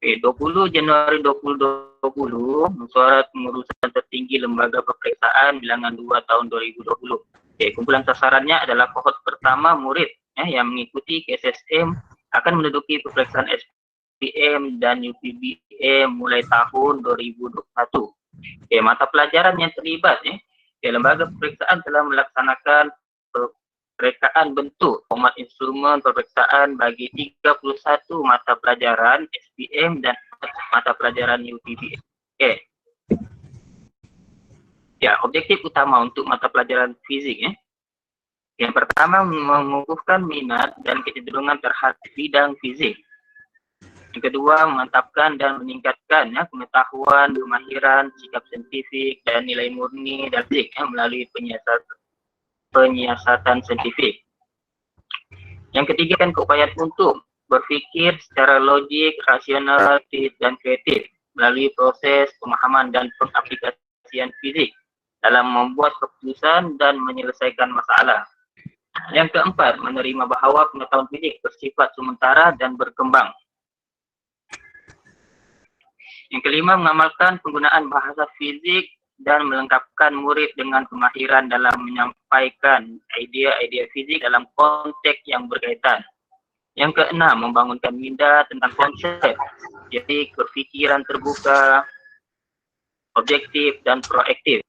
20 Januari 2020, mesyuarat pengurusan tertinggi Lembaga Peperiksaan bilangan 2 tahun 2020. Kumpulan sasarannya adalah kohort pertama murid yang mengikuti KSSM akan menduduki peperiksaan SPM dan UPBM mulai tahun 2021. Mata pelajaran yang terlibat lembaga peperiksaan telah melaksanakan perekaan bentuk format instrumen peperiksaan bagi 31 mata pelajaran SPM dan mata pelajaran UPBM. Objektif utama untuk mata pelajaran fizik yang pertama, mengukuhkan minat dan kecenderungan terhadap bidang fizik. Yang kedua, memantapkan dan meningkatkan pengetahuan, kemahiran, sikap saintifik, dan nilai murni dan fizik melalui penyiasatan saintifik. Yang ketiga, kan keupayaan untuk berpikir secara logik, rasional, dan kreatif melalui proses pemahaman dan pengaplikasian fizik dalam membuat keputusan dan menyelesaikan masalah. Yang keempat, menerima bahawa pengetahuan fizik bersifat sementara dan berkembang. Yang kelima, mengamalkan penggunaan bahasa fizik dan melengkapkan murid dengan kemahiran dalam menyampaikan idea-idea fizik dalam konteks yang berkaitan. Yang keenam, membangunkan minda tentang konsep, jadi berfikiran terbuka, objektif, dan proaktif.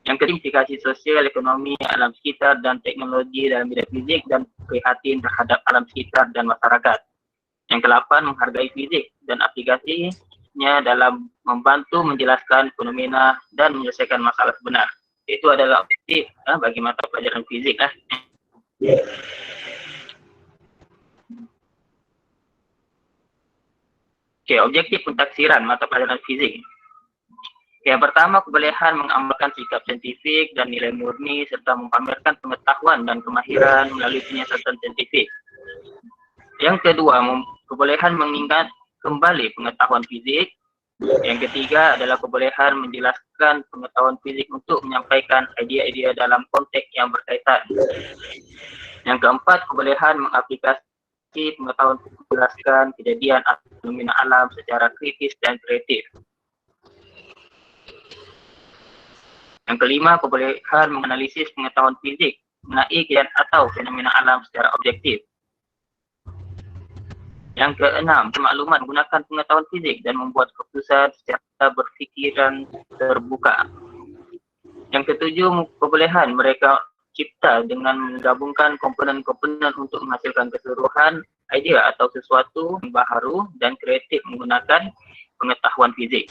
Yang kelima, implikasi sosial, ekonomi, alam sekitar, dan teknologi dalam bidang fizik dan prihatin terhadap alam sekitar dan masyarakat. Yang ke-8, menghargai fizik dan aplikasinya dalam membantu menjelaskan fenomena dan menyelesaikan masalah sebenar. Itu adalah objektif bagi mata pelajaran fizik. Objektif pentaksiran mata pelajaran fizik. Yang pertama, kebolehan mengamalkan sikap saintifik dan nilai murni serta mempamerkan pengetahuan dan kemahiran melalui penyiasatan saintifik. Yang kedua, kebolehan mengingat kembali pengetahuan fizik. Yang ketiga adalah kebolehan menjelaskan pengetahuan fizik untuk menyampaikan idea-idea dalam konteks yang berkaitan. Yang keempat, kebolehan mengaplikasi pengetahuan untuk menjelaskan kejadian atau fenomena alam secara kritis dan kreatif. Yang kelima, kebolehan menganalisis pengetahuan fizik mengenai kejadian atau fenomena alam secara objektif. Yang keenam, pemakluman menggunakan pengetahuan fizik dan membuat keputusan secara berfikiran terbuka. Yang ketujuh, kebolehan mereka cipta dengan menggabungkan komponen-komponen untuk menghasilkan keseluruhan idea atau sesuatu yang baru dan kreatif menggunakan pengetahuan fizik.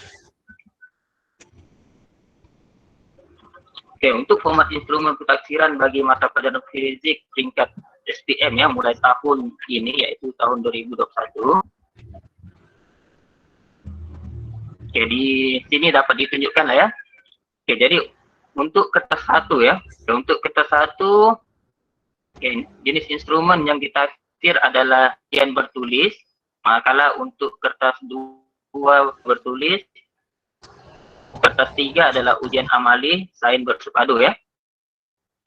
Untuk format instrumen pentaksiran bagi mata pelajaran fizik tingkat SPM mulai tahun ini, yaitu tahun 2021. Di sini dapat ditunjukkan lah ya. Jadi untuk kertas 1 untuk kertas 1 jenis instrumen yang ditaksir adalah ujian bertulis, manakala untuk kertas 2 bertulis, kertas 3 adalah ujian amali, sains bersepadu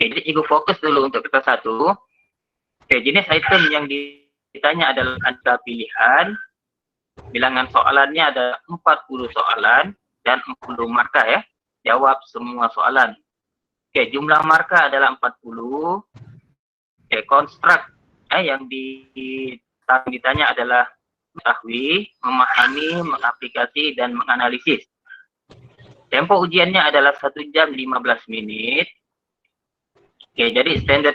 jadi cikgu fokus dulu untuk kertas 1. Jenis item yang ditanya adalah angka pilihan. Bilangan soalannya ada 40 soalan dan 40 markah Jawab semua soalan. Jumlah markah adalah 40. Konstruk yang ditanya adalah mengetahui, memahami, mengaplikasi, dan menganalisis. Tempo ujiannya adalah 1 jam 15 menit. Jadi standar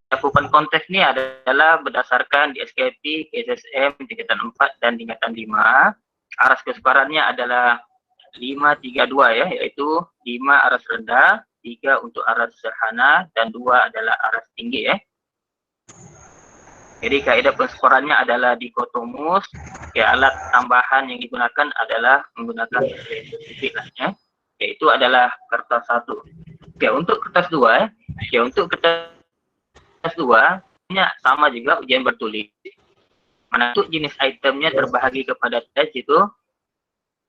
cakupan konteks ini adalah berdasarkan di SKP, KSSM, tingkatan 4 dan tingkatan 5. Aras keseparannya adalah 5-3-2 yaitu 5 aras rendah, 3 untuk aras sederhana, dan 2 adalah aras tinggi Jadi kaidah penseparannya adalah dikotomus. Alat tambahan yang digunakan adalah menggunakan spesifik Itu adalah kertas 1. Untuk kertas 2 untuk kertas 2 sama juga ujian bertulis. Untuk jenis itemnya terbahagi kepada tes itu.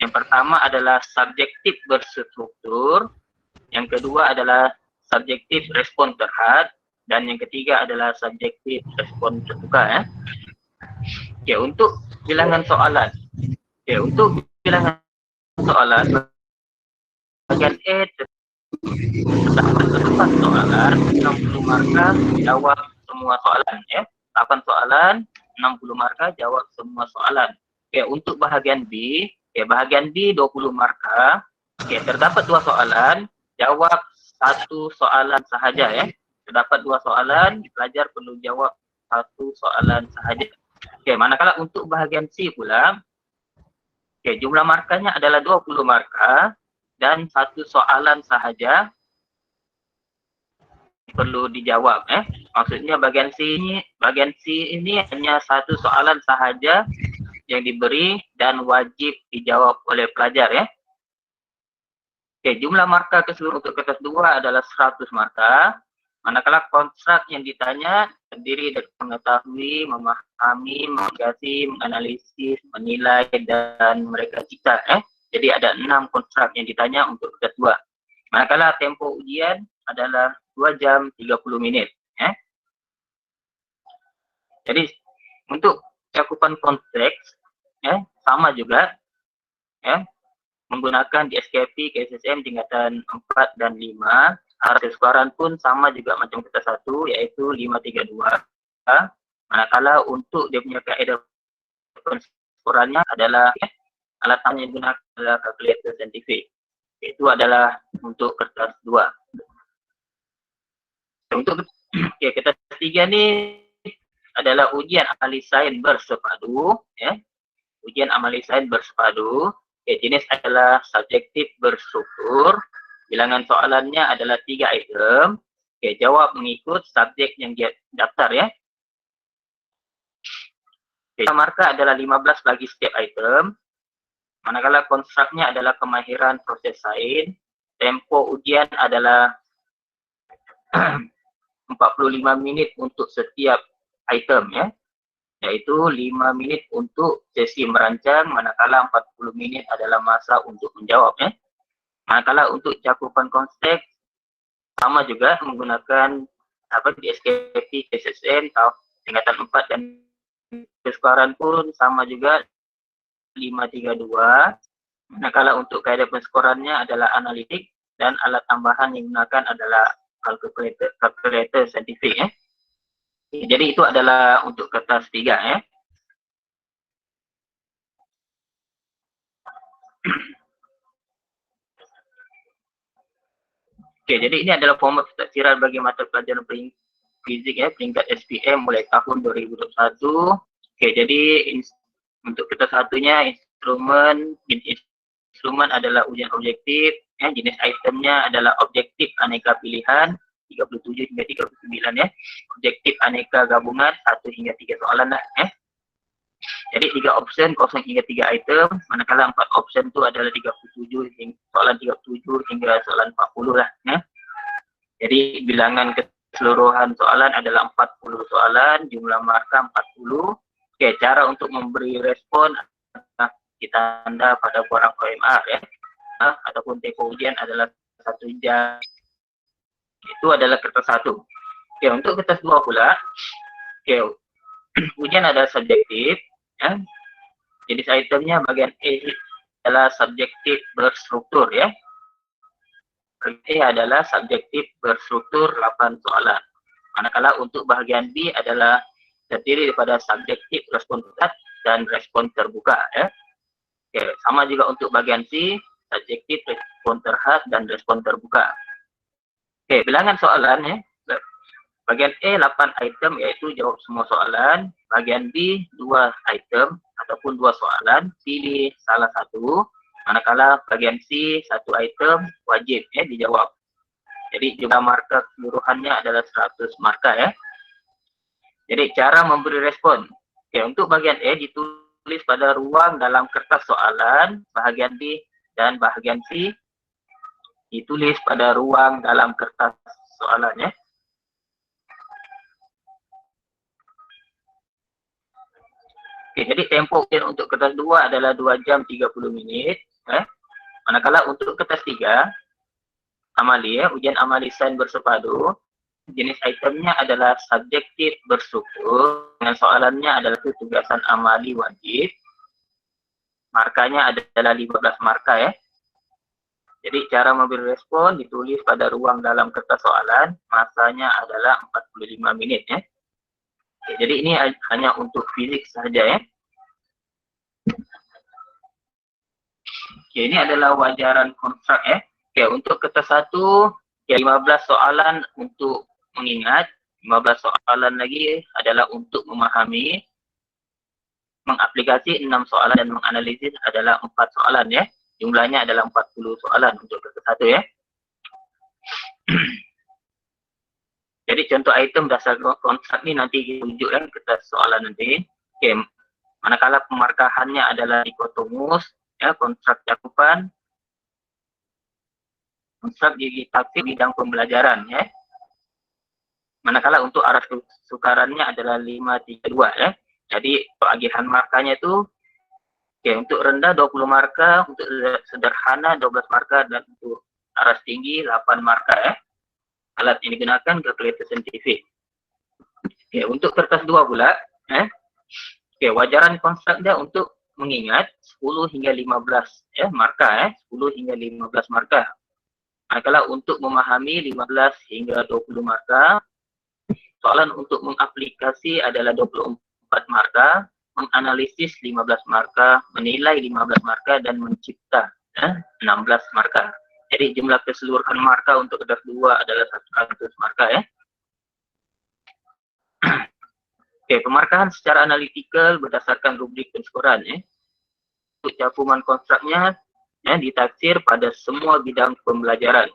Yang pertama adalah subjektif berstruktur, yang kedua adalah subjektif respon terhad, dan yang ketiga adalah subjektif respon terbuka Oke, untuk bilangan soalan. Oke, untuk bilangan soalan bagian E terdapat 8 soalan, 60 marka, jawab semua soalan ya. 8 soalan, 60 marka, jawab semua soalan. Oke, untuk bahagian B, ya bahagian B 20 marka. Oke, terdapat 2 soalan, jawab 1 soalan sahaja ya. Terdapat 2 soalan, pelajar perlu jawab 1 soalan sahaja. Oke, manakala untuk bahagian C pula, oke, jumlah markanya adalah 20 marka dan 1 soalan sahaja perlu dijawab. Maksudnya bagian C ini hanya 1 soalan sahaja yang diberi dan wajib dijawab oleh pelajar ya. Oke, jumlah marka keseluruhan untuk kertas 2 adalah 100 marka. Manakala konstruk yang ditanya terdiri dari mengetahui, memahami, mengkaji, menganalisis, menilai, dan mereka cita. Jadi ada 6 konstruk yang ditanya untuk kertas 2. Manakala tempo ujian adalah 2 jam 30 menit. Jadi untuk cakupan konteks sama juga menggunakan di SKP, KSSM tingkatan 4 dan 5. Harga keseluruhan pun sama juga macam kita 1 yaitu 532. Manakala untuk dia punya kaedah pengukurannya adalah alatan yang digunakan adalah kalkulator saintifik. Itu adalah untuk kertas 2. Untuk kertas 3 ni adalah ujian amali sains bersepadu ujian amali sains bersepadu. Jenis adalah subjektif berstruktur. Bilangan soalannya adalah 3 item. Jawab mengikut subjek yang dia daftar ya. Markah adalah 15 bagi setiap item. Manakala konstruknya adalah kemahiran proses sains. Tempo ujian adalah 45 menit untuk setiap item ya. Yaitu 5 menit untuk sesi merancang, manakala 40 menit adalah masa untuk menjawab ya. Manakala untuk cakupan konteks sama juga menggunakan di SKP, KSSM, tingkatan 4 dan keseluruhan pun sama juga 532. Manakala untuk kaedah penskorannya adalah analitik dan alat tambahan yang digunakan adalah kalkulator saintifik ya. Jadi itu adalah untuk kertas 3 ya. Oke, jadi ini adalah format penafsiran bagi mata pelajaran fizik ya, peringkat SPM mulai tahun 2021. Oke, jadi untuk kertas satunya instrumen adalah ujian objektif, jenis itemnya adalah objektif aneka pilihan 37 hingga 39 ya. Objektif aneka gabungan 1 hingga 3 soalan lah Jadi 3 option 0 hingga 3 item, manakala 4 option itu adalah 37 hingga soalan 37 hingga soalan 40 lah Jadi bilangan keseluruhan soalan adalah 40 soalan, jumlah markah 40. Oke, cara untuk memberi respon kita tanda pada borang OMR ya. Ataupun tempo ujian adalah 1 jam. Itu adalah kertas 1. Oke, untuk kertas 2 pula. Oke, ujian adalah subjektif ya. Jenis itemnya bagian E adalah subjektif berstruktur ya. E adalah subjektif berstruktur 8 soalan. Manakala untuk bahagian B adalah terdiri daripada subjektif respon terhad dan respon terbuka ya. Oke, sama juga untuk bahagian C, subjektif respon terhad dan respon terbuka. Oke, bilangan soalan ya. Bagian E 8 item yaitu jawab semua soalan. Bagian B 2 item ataupun 2 soalan, pilih salah satu. Manakala bagian C 1 item wajib ya dijawab. Jadi jumlah markah keseluruhannya adalah 100 markah ya. Jadi cara memberi respon. Oke, untuk bagian E ditulis pada ruang dalam kertas soalan, bahagian B dan bahagian C ditulis pada ruang dalam kertas soalannya. Oke, jadi tempo untuk kertas 2 adalah 2 jam 30 menit. Manakala untuk kertas 3, amali ya, ujian amali sains bersepadu. Jenis itemnya adalah subjektif berstruktur. dengan soalannya adalah tugasan amali wajib. Markanya adalah 15 marka ya. Jadi cara memberi respon ditulis pada ruang dalam kertas soalan, masanya adalah 45 menit ya. Oke, jadi ini hanya untuk fizik saja ya. Oke, ini adalah wajaran konstrak ya. Oke, untuk kertas 1 ya 15 soalan untuk mengingat, 15 soalan lagi adalah untuk memahami, mengaplikasi 6 soalan dan menganalisis adalah 4 soalan ya. Jumlahnya adalah 40 soalan untuk kertas 1 ya. Jadi contoh item dasar konstrak ini nanti ditunjukkan kertas soalan nanti. Oke, manakala pemarkahannya adalah dikotomus ya, konstrak cakupan, konstrak gigi taksir bidang pembelajaran ya. Manakala untuk arah sukarannya adalah 532 ya. Jadi peagihan markanya itu oke, untuk rendah 20 marka, untuk sederhana 12 marka, dan untuk aras tinggi 8 marka ya. Alat yang digunakan kalkulator saintifik. Oke, untuk kertas 2 pula ya. Oke, wajaran konstraknya untuk mengingat 10 hingga 15 ya marka ya, 10 hingga 15 marka. Manakala untuk memahami 15 hingga 20 marka, soalan untuk mengaplikasi adalah 24 marka, menganalisis 15 marka, menilai 15 marka, dan mencipta 16 marka. Jadi jumlah keseluruhan marka untuk kertas 2 adalah 100 marka ya. Oke, pemarkahan secara analitikal berdasarkan rubrik penskoran ya. Untuk cakupan konstraknya ya, ditaksir pada semua bidang pembelajaran.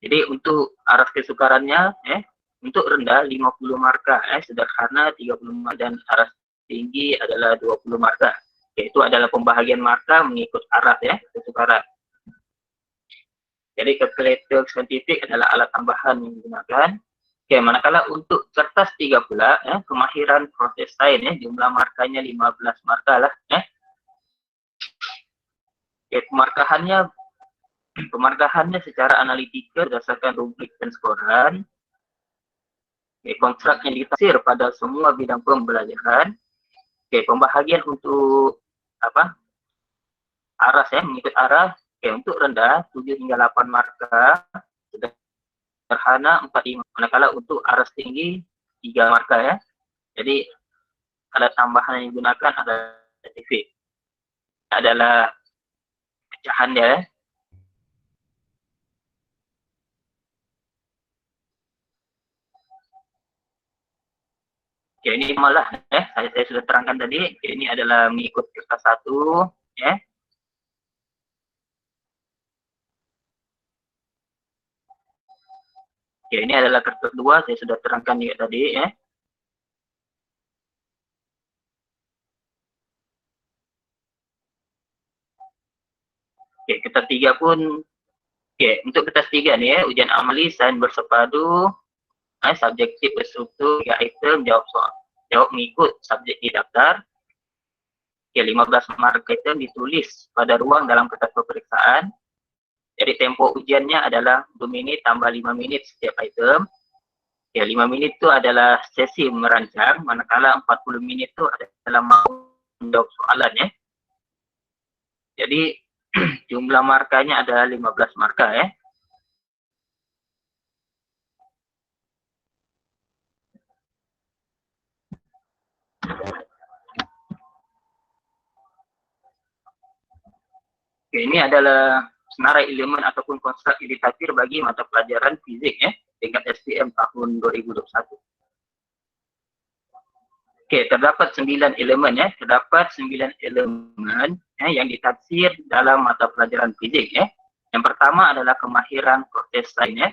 Jadi untuk arah kesukarannya ya, untuk rendah 50 marka ya, sederhana 30 marka, dan arah tinggi adalah 20 marka. Yaitu adalah pembahagian marka mengikut arah ya, kesukaran. Jadi kalkulator saintifik adalah alat tambahan yang digunakan. Oke, manakala untuk kertas 3 pula ya, kemahiran proses sains ya, jumlah markanya 15 marka lah ya. Oke, pemarkahannya secara analitikal berdasarkan rubrik penskoran. Konstrak yang ditaksir pada semua bidang pembelajaran. Pembahagian untuk aras ya, mengikut arah. Untuk rendah 7 hingga 8 marka, sederhana 45. Manakala untuk aras tinggi 3 marka ya. Jadi alat tambahan yang digunakan adalah saintifik. Adalah pecahan ya. Oke, ini malah ya, saya sudah terangkan tadi. Oke, ini adalah mengikut kertas 1 ya. Oke, ini adalah kertas 2, saya sudah terangkan juga tadi ya. Oke, kertas 3 pun oke, untuk kertas 3 nih ya, ujian amali sains bersepadu, subjektif berstruktur 3 item, jawab mengikut subjek di daftar. Oke, 15 marka item ditulis pada ruang dalam kertas peperiksaan. Jadi tempo ujiannya adalah 2 menit tambah 5 menit setiap item. Ya, 5 menit itu adalah sesi merancang, manakala 40 menit itu adalah menjawab soalan ya. Jadi jumlah markanya adalah 15 marka ya. Oke, ini adalah senarai elemen ataupun konstrak indikatif bagi mata pelajaran fizik ya, tingkat SPM tahun 2021. Oke, terdapat 9 elemen ya, terdapat 9 elemen ya, yang ditaksir dalam mata pelajaran fizik ya. Yang pertama adalah kemahiran proses sains ya.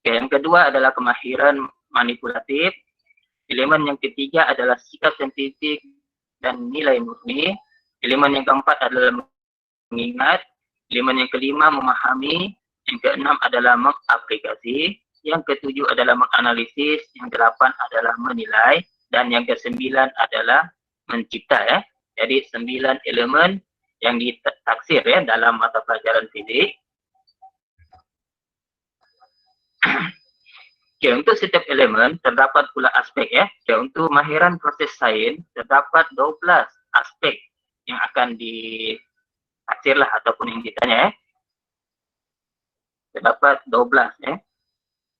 Oke, yang kedua adalah kemahiran manipulatif. Elemen yang ketiga adalah sikap saintifik dan nilai murni. Elemen yang keempat adalah mengingat. Elemen yang kelima memahami. Yang keenam adalah mengaplikasi. Yang ketujuh adalah menganalisis. Yang delapan adalah menilai. Dan yang kesembilan adalah mencipta ya. Jadi 9 elemen yang ditaksir ya dalam mata pelajaran fizik. Oke, untuk setiap elemen terdapat pula aspek ya. Oke, untuk kemahiran proses sains terdapat 12 aspek yang akan ditaksir lah ataupun yang ditanya ya. Terdapat 12 ya.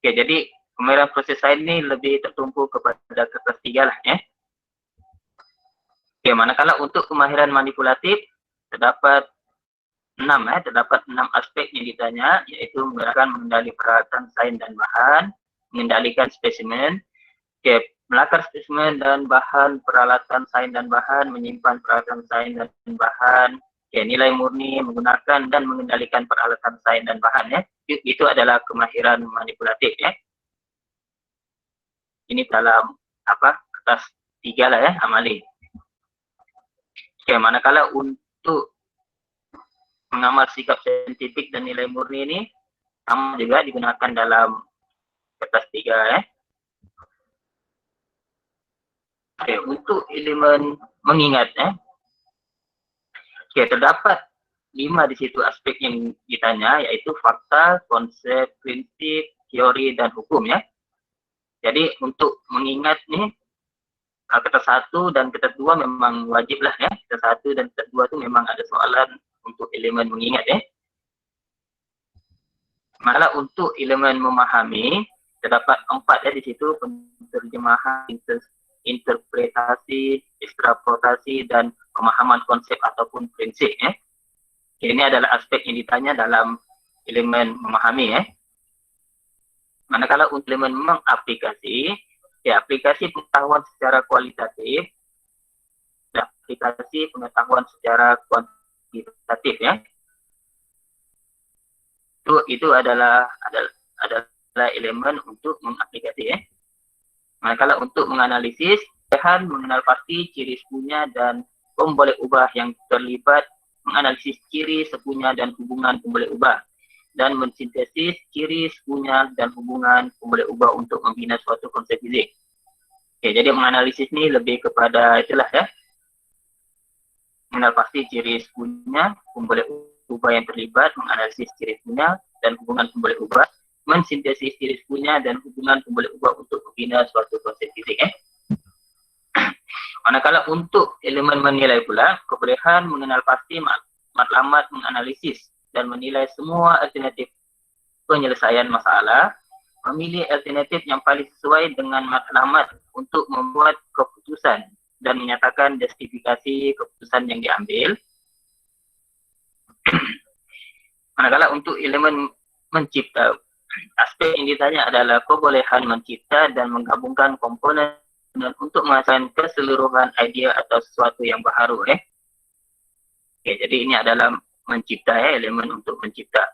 Oke, jadi kemahiran proses sains ini lebih tertumpu kepada kertas 3 lah ya. Oke, manakala untuk kemahiran manipulatif terdapat 6 ya, terdapat 6 aspek yang ditanya, yaitu menggunakan mengendali peralatan sains dan bahan, mengendalikan spesimen, melakar spesimen dan bahan peralatan sains dan bahan, menyimpan peralatan sains dan bahan, nilai murni, menggunakan dan mengendalikan peralatan sains dan bahan ya. Itu adalah kemahiran manipulatif ya. Ini dalam kertas 3 lah ya, amali. Oke, manakala untuk mengamal sikap saintifik dan nilai murni ini sama juga digunakan dalam kertas 3 ya. Oke, untuk elemen mengingat ya. Oke, terdapat 5 di situ aspek yang ditanya, yaitu fakta, konsep, prinsip, teori, dan hukum ya. Jadi untuk mengingat nih, kertas 1 dan kertas 2 memang wajib lah ya. Kertas 1 dan kertas 2 itu memang ada soalan untuk elemen mengingat ya. Malah untuk elemen memahami, terdapat 4 ya di situ, penerjemahan, interpretasi, ekstrapolasi, dan pemahaman konsep ataupun prinsip ya. Ini adalah aspek yang ditanya dalam elemen memahami ya. Manakala untuk elemen mengaplikasi, ya aplikasi pengetahuan secara kualitatif, dan aplikasi pengetahuan secara kuantitatif ya. Itu adalah elemen untuk mengaplikasi ya. Manakala untuk menganalisis, bahan mengenal pasti ciri sekunya dan pemboleh ubah yang terlibat, menganalisis ciri sekunya dan hubungan pemboleh ubah, dan mensintesis ciri sekunya dan hubungan pemboleh ubah untuk membina suatu konsep fizik. Oke, jadi menganalisis ini lebih kepada itulah ya, mengenal pasti ciri sekunya, pemboleh ubah yang terlibat, menganalisis ciri sekunya dan hubungan pemboleh ubah, mensintesis ciri sekunya dan hubungan pemboleh ubah untuk membina suatu konsep fizik Manakala untuk elemen menilai pula, kebolehan mengenal pasti matlamat menganalisis dan menilai semua alternatif penyelesaian masalah, memilih alternatif yang paling sesuai dengan matlamat untuk membuat keputusan dan menyatakan justifikasi keputusan yang diambil. Manakala untuk elemen mencipta, aspek yang ditanya adalah kebolehan mencipta dan menggabungkan komponen untuk menghasilkan keseluruhan idea atau sesuatu yang baru Oke, jadi ini adalah mencipta elemen untuk mencipta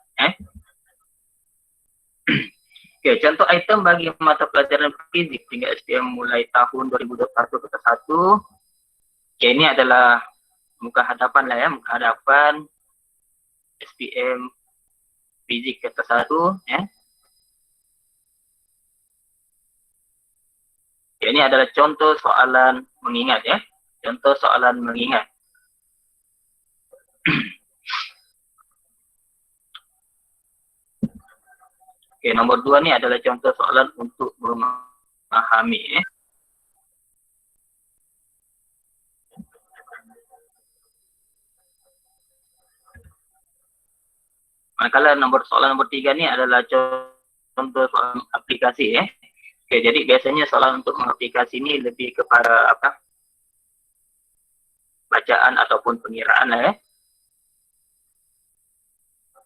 Oke, contoh item bagi mata pelajaran fisik tingkat SPM mulai tahun 2021 ke 1. Oke, ini adalah muka hadapan lah ya, muka hadapan SPM fisik ke 1 Ini adalah contoh soalan mengingat ya. Contoh soalan mengingat. Oke, nomor 2 ini adalah contoh soalan untuk memahami Manakala soalan nomor 3 ini adalah contoh soalan aplikasi Oke, jadi biasanya soalan untuk mengaplikasi ini lebih kepada bacaan ataupun pengiraan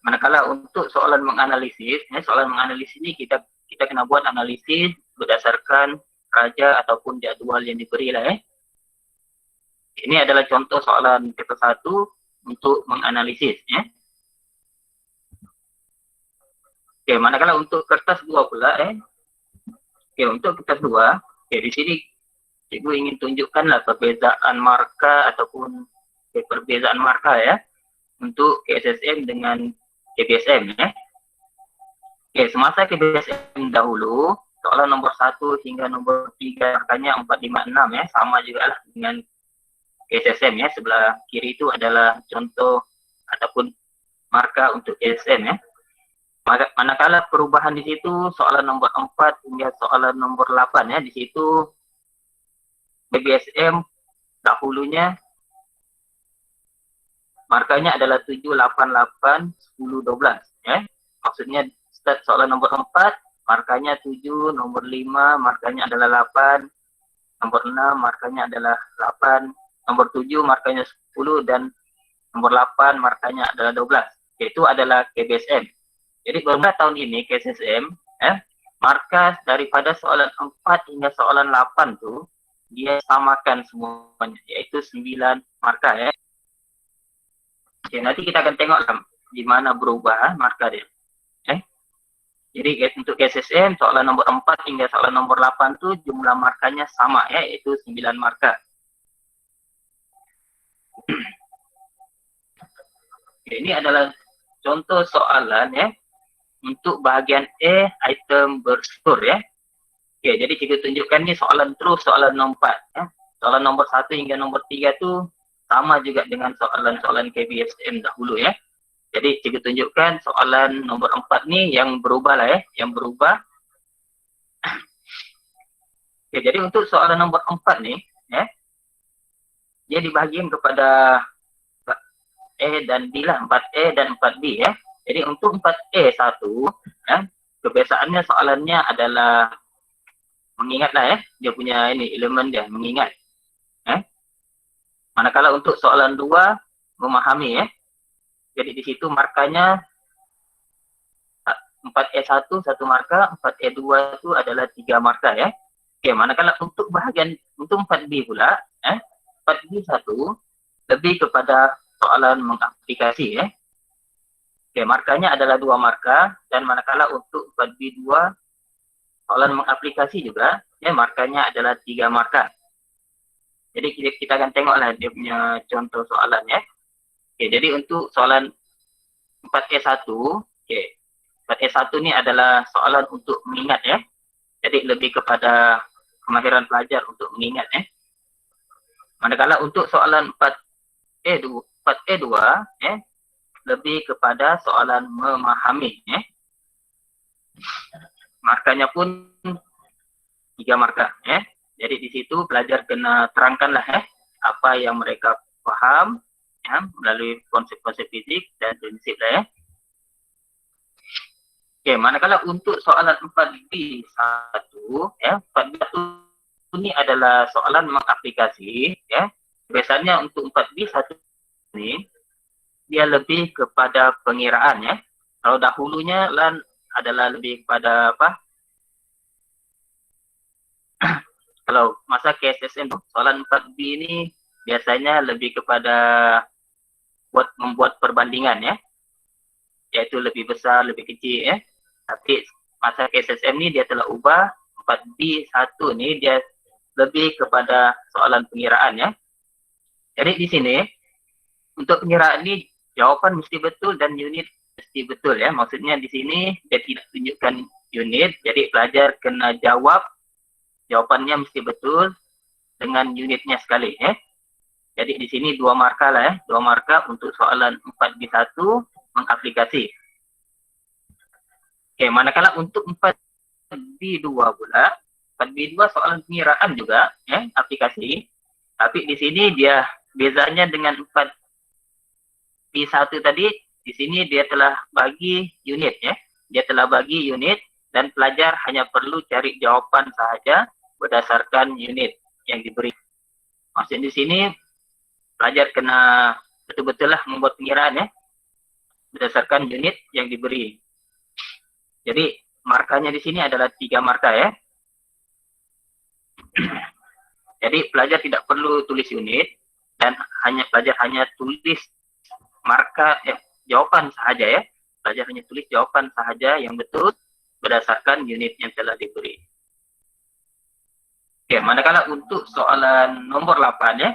Manakala untuk soalan menganalisis, soalan menganalisis ini kita kena buat analisis berdasarkan raja ataupun jadwal yang diberi Ini adalah contoh soalan kertas 1 untuk menganalisis Oke, manakala untuk kertas 2 pula Oke, untuk kertas 2, di sini cikgu ingin tunjukkanlah perbezaan marka ataupun perbezaan marka untuk KSSM dengan KBSM Oke, semasa KBSM dahulu, soalan nomor 1 hingga nomor 3 markanya 4, 5, 6 sama juga lah dengan KSSM sebelah kiri itu adalah contoh ataupun marka untuk KSSM Manakala perubahan di situ soalan nomor 4 hingga soalan nomor 8 ya, di situ BBSM dahulunya markanya adalah 7, 8, 8, 10, 12 ya. Maksudnya start soalan nomor 4 markanya 7, nomor 5 markanya adalah 8, nomor 6 markanya adalah 8, nomor 7 markanya 10 dan nomor 8 markanya adalah 12. Itu adalah KBSM. Jadi beberapa tahun ini KSSM marka daripada soalan 4 hingga soalan 8 tuh dia samakan semuanya, yaitu 9 marka ya. Oke, nanti kita akan tengok di mana berubah marka dia. Jadi untuk KSSM soalan nomor 4 hingga soalan nomor 8 tuh jumlah markanya sama ya, yaitu 9 marka. Oke, ini adalah contoh soalan ya. Untuk bahagian E, item bersyukur ya. Oke, jadi kita tunjukkan ni soalan terus soalan nomor 4 ya. Soalan nomor 1 hingga nomor 3 tu sama juga dengan soalan-soalan KBSM dahulu ya. Jadi kita tunjukkan soalan nomor 4 ni yang berubah lah ya, yang berubah. Oke, jadi untuk soalan nomor 4 ni ya, dia dibahagikan kepada E dan B lah, 4E dan 4B ya. Jadi untuk 4E1 ya, kebiasaannya soalannya adalah mengingatlah ya, dia punya ini elemen dia mengingat. Manakala untuk soalan 2 memahami ya. Jadi di situ markanya 4E1 1 marka, 4E2 itu adalah 3 marka ya. Oke, manakala untuk bahagian untuk 4B pula 4B1 lebih kepada soalan mengaplikasi ya. Oke, markanya adalah 2 marka, dan manakala untuk 4B2 soalan mengaplikasi juga ya, markanya adalah 3 marka. Jadi kita akan tengoklah dia punya contoh soalan ya. Oke, jadi untuk soalan 4E1, oke, 4E1 ni adalah soalan untuk mengingat ya. Jadi lebih kepada kemahiran pelajar untuk mengingat ya. Manakala untuk soalan 4E2 ya, lebih kepada soalan memahami ya. Markanya pun 3 marka ya. Jadi di situ pelajar kena terangkanlah ya apa yang mereka paham ya, melalui konsep-konsep fizik dan prinsip lah ya. Oke, manakala untuk soalan 4B1 ya, 4B1 ini adalah soalan mengaplikasi ya. Biasanya untuk 4B1 ini dia lebih kepada pengiraan ya. Kalau dahulunya adalah lebih kepada apa? Kalau masa KSSM soalan 4B ini biasanya lebih kepada membuat perbandingan ya. Yaitu lebih besar, lebih kecil ya. Tapi masa KSSM ni dia telah ubah, 4B1 ni dia lebih kepada soalan pengiraan ya. Jadi di sini untuk pengiraan ni jawapan mesti betul dan unit mesti betul ya. Maksudnya di sini dia tidak tunjukkan unit, jadi pelajar kena jawab jawapannya mesti betul dengan unitnya sekali ya. Jadi di sini 2 marka lah ya, 2 marka untuk soalan 4B1 mengaplikasi. Oke, manakala untuk 4B2 pula, 4B2 soalan pengiraan juga ya, aplikasi. Tapi di sini dia bezanya dengan 4B1 tadi, di sini dia telah bagi unit ya. Dia telah bagi unit dan pelajar hanya perlu cari jawapan sahaja berdasarkan unit yang diberi. Maksudnya di sini pelajar kena betul-betul lah membuat pengiraan ya berdasarkan unit yang diberi. Jadi markanya di sini adalah 3 marka ya. Jadi pelajar tidak perlu tulis unit dan pelajar hanya tulis marka jawapan sahaja ya. Pelajar hanya tulis jawapan sahaja yang betul berdasarkan unit yang telah diberi. Oke, manakala untuk soalan nomor 8 ya.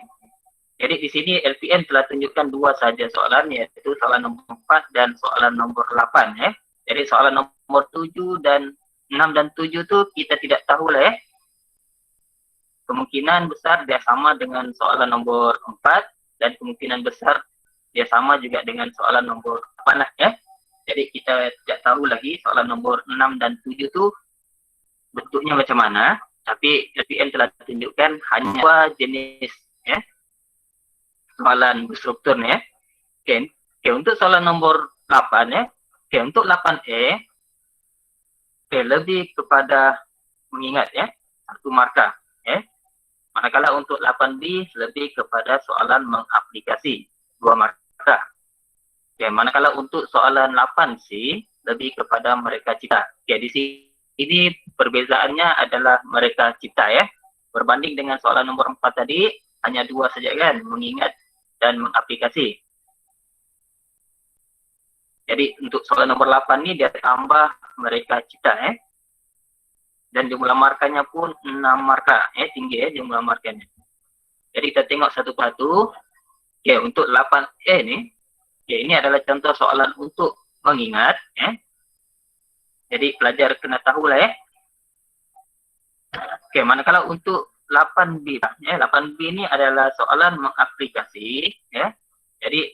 Jadi di sini LPN telah tunjukkan 2 saja soalan, yaitu soalan nomor 4 dan soalan nomor 8 ya. Jadi soalan nomor 7 dan 6 dan 7 tu kita tidak tahu lah ya. Kemungkinan besar dia sama dengan soalan nomor 4 dan kemungkinan besar dia sama juga dengan soalan nomor 8 lah ya. Jadi kita tidak tahu lagi soalan nomor 6 dan 7 itu bentuknya macam mana, tapi LPM telah tunjukkan hanya dua jenis ya, soalan berstruktur ya. Oke, untuk soalan nomor 8 ya. Oke, untuk 8E lebih kepada mengingat ya, satu markah ya. Manakala untuk 8B lebih kepada soalan mengaplikasi, dua markah. Oke, manakala untuk soalan 8C lebih kepada mereka cipta. Oke, di sini perbezaannya adalah mereka cipta ya. Berbanding dengan soalan nomor 4 tadi, hanya dua saja kan, mengingat dan mengaplikasi. Jadi untuk soalan nomor 8 ini dia tambah mereka cipta ya. Dan jumlah markanya pun 6 markah ya, tinggi ya jumlah markanya. Jadi kita tengok satu persatu. Oke, untuk 8E ini, oke, ini adalah contoh soalan untuk mengingat ya. Jadi pelajar kena tahu lah ya. Oke, manakala untuk 8B ya, 8B ini adalah soalan mengaplikasi ya. Jadi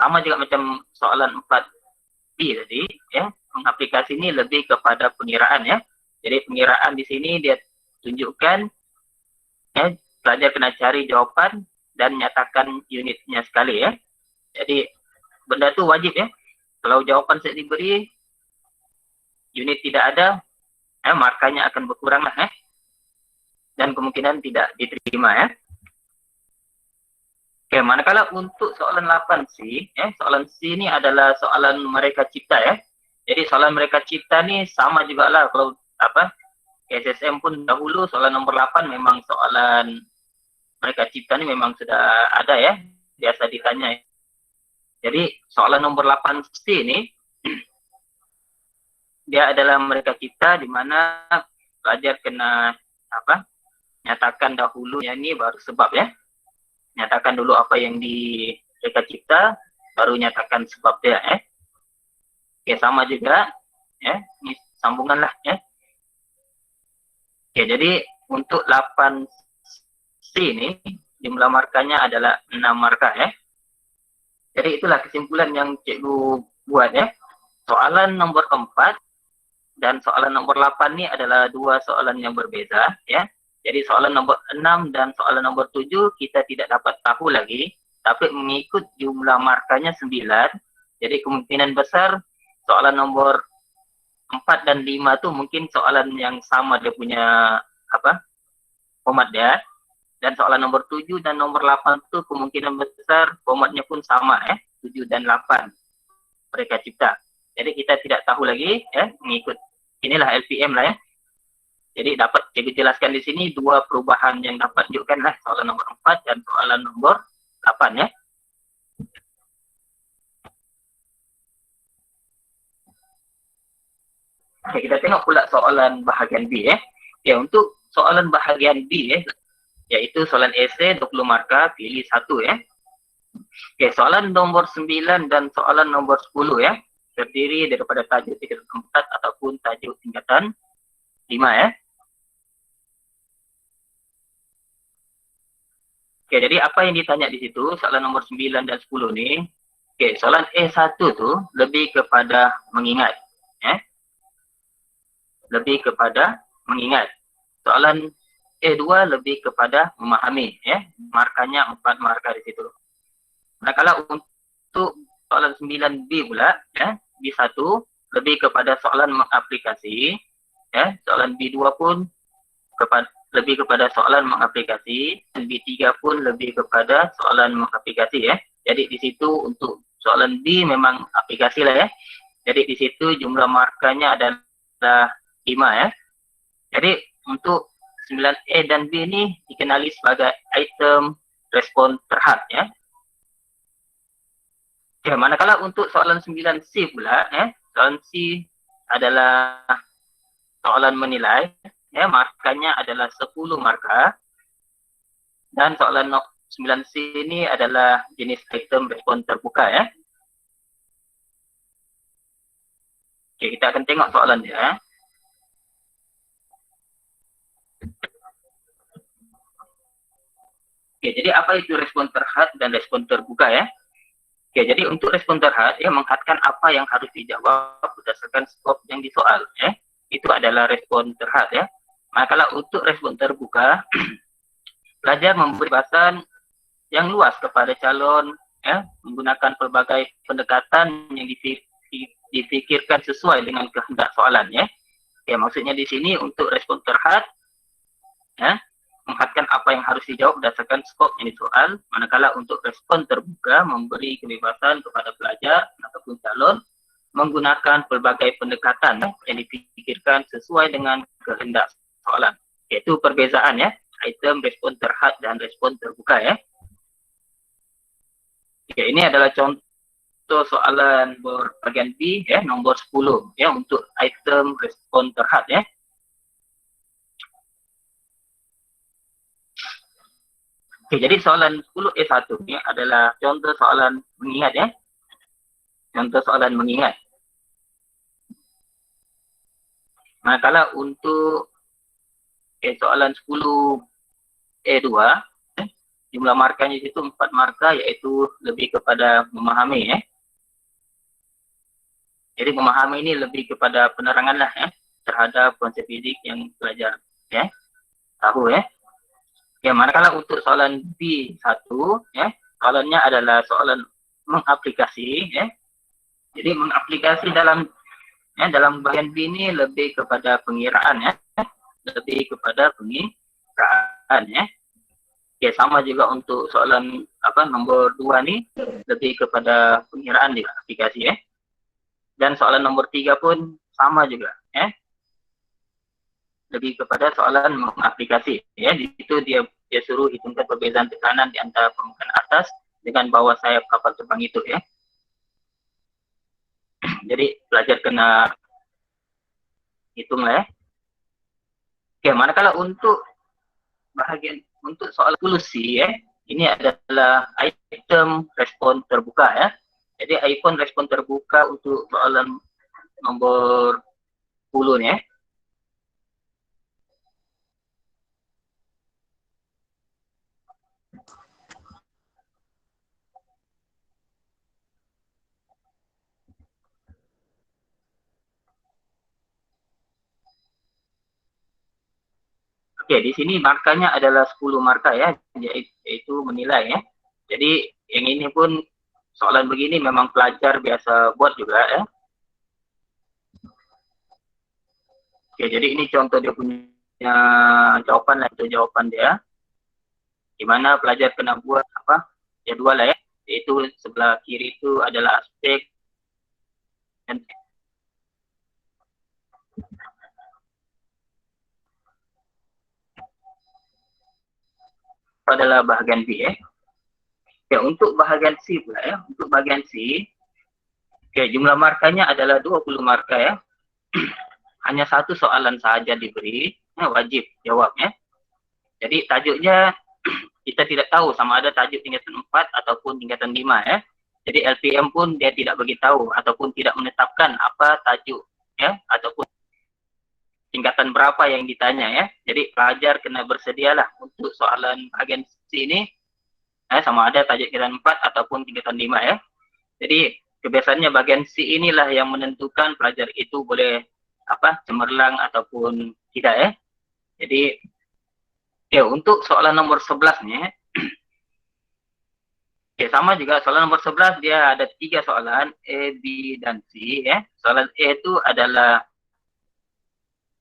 sama juga macam soalan 4B tadi ya. Mengaplikasi ini lebih kepada pengiraan ya. Jadi pengiraan di sini dia tunjukkan ya, pelajar kena cari jawaban dan nyatakan unitnya sekali ya. Jadi benda itu wajib ya. Kalau jawaban saya diberi, unit tidak ada, markanya akan berkurang lah ya. Dan kemungkinan tidak diterima ya. Oke, manakala untuk soalan 8C, soalan C ini adalah soalan mereka cipta ya. Jadi soalan mereka cipta ni sama juga lah kalau apa SSM pun dahulu soalan nomor 8 memang soalan mereka cipta ni memang sudah ada ya, biasa ditanya ya. Jadi soalan nomor 8C ini dia adalah mereka cipta di mana pelajar kena apa? Nyatakan dahulu yang ini baru sebab ya. Nyatakan dulu apa yang di mereka cipta baru nyatakan sebab dia ya. Oke, sama juga ya. Ini sambungan lah ya. Oke, jadi untuk 8C ini jumlah markanya adalah 6 markah ya. Jadi itulah kesimpulan yang cikgu buat ya. Soalan nomor 4 dan soalan nomor 8 ini adalah dua soalan yang berbeza ya. Jadi soalan nomor 6 dan soalan nomor 7 kita tidak dapat tahu lagi, tapi mengikut jumlah markanya 9. Jadi kemungkinan besar soalan nomor 4 dan 5 itu mungkin soalan yang sama dia punya apa? Format dia. Dan soalan nomor 7 dan nomor 8 itu kemungkinan besar formatnya pun sama 7 dan 8 mereka cipta. Jadi kita tidak tahu lagi ya, mengikut inilah LPM lah ya. Jadi dapat cikgu jelaskan di sini dua perubahan yang dapat tunjukkan lah soalan nomor 4 dan soalan nomor 8 ya. Oke, kita tengok pula soalan bahagian B ya. Ya, untuk soalan bahagian B ya, yaitu soalan esei 20 markah, pilih satu ya. Oke, soalan nomor 9 dan soalan nomor 10 ya, terdiri daripada tajuk tingkatan 4 ataupun tajuk tingkatan 5 ya. Oke, jadi apa yang ditanya di situ, soalan nomor 9 dan 10 ni, oke, soalan E1 tu lebih kepada mengingat. Ya. Lebih kepada mengingat. Soalan E2 lebih kepada memahami. Ya. Markanya 4 markah di situ. Nah, kalau untuk soalan 9B pula, ya, B1 lebih kepada soalan mengaplikasi. Ya. Soalan B2 pun lebih kepada soalan mengaplikasi, dan B3 pun lebih kepada soalan mengaplikasi ya. Jadi di situ untuk soalan B memang aplikasi lah ya. Jadi di situ jumlah markanya adalah 5 ya. Jadi untuk 9E dan B ini dikenali sebagai item respon terhad ya. Ya, manakala untuk soalan 9C pula ya, soalan C adalah soalan menilai. Ya, markanya adalah 10 markah. Dan soalan 9C ini adalah jenis item respon terbuka ya. Oke, kita akan tengok soalan dia. Oke, jadi apa itu respon terhad dan respon terbuka ya? Oke, jadi untuk respon terhad, ya menghadkan apa yang harus dijawab berdasarkan skop yang disoal, ya. Itu adalah respon terhad, ya. Maka untuk respon terbuka, pelajar memberi bahasan yang luas kepada calon, ya, menggunakan pelbagai pendekatan yang difikirkan sesuai dengan kehendak soalan, ya. Ya, maksudnya di sini untuk respon terhad, ya, menghadkan apa yang harus dijawab berdasarkan skop yang disoal, manakala untuk respon terbuka memberi kebebasan kepada pelajar ataupun calon menggunakan pelbagai pendekatan yang dipikirkan sesuai dengan kehendak soalan. Yaitu perbezaan, ya, item respon terhad dan respon terbuka, ya. Ya, ini adalah contoh soalan bagian B, ya, nomor 10, ya, untuk item respon terhad, ya. Oke, jadi soalan 10E1 ini adalah contoh soalan mengingat, ya. Contoh soalan mengingat. Manakala untuk soalan 10E2, jumlah markanya itu 4 marka, yaitu lebih kepada memahami, ya. Jadi memahami ini lebih kepada penerangan lah, ya, terhadap konsep fizik yang pelajar, ya, tahu, ya. Ya, manakala untuk soalan B1, ya, soalannya adalah soalan mengaplikasi, ya. Jadi mengaplikasi dalam, ya, dalam bagian B ini lebih kepada pengiraan, ya. Lebih kepada pengiraan, ya. Ya, sama juga untuk soalan nomor 2 nih, lebih kepada pengiraan di aplikasi, ya. Dan soalan nomor 3 pun sama juga, ya. Lebih kepada soalan mengaplikasi, ya. Di situ dia suruh hitungkan perbedaan tekanan di antara permukaan atas dengan bawah sayap kapal terbang itu, ya. Jadi pelajar kena hitung lah, ya. Oke, manakala untuk bahagian untuk soal solusi, ya, ini adalah item respon terbuka, ya. Jadi item respon terbuka untuk soalan nomor 10 nih, ya. Oke, di sini markanya adalah 10 marka, ya, yaitu menilai, ya. Jadi yang ini pun soalan begini memang pelajar biasa buat juga, ya. Oke, jadi ini contoh dia punya jawaban lah, itu jawaban dia. Di mana pelajar kena buat jadwal lah, ya. Yaitu sebelah kiri itu adalah aspek dan adalah bahagian B, ya. Ya, untuk bahagian C pula, ya. Untuk bahagian C, oke, jumlah markanya adalah 20 marka, ya. Hanya satu soalan saja diberi, ya, wajib jawabnya. Jadi tajuknya kita tidak tahu sama ada tajuk tingkatan 4 ataupun tingkatan 5, ya. Jadi LPM pun dia tidak beritahu ataupun tidak menetapkan apa tajuk, ya, ataupun tingkatan berapa yang ditanya, ya. Jadi pelajar kena bersedialah untuk soalan bagian C ini, ya, sama ada tajuk tingkatan 4 ataupun tingkatan 5, ya. Jadi kebiasaannya bagian C inilah yang menentukan pelajar itu boleh cemerlang ataupun tidak, ya. Jadi ya, untuk soalan nomor 11 nih, ya, sama juga soalan nomor 11 dia ada 3 soalan, A, B, dan C, ya. Soalan A itu adalah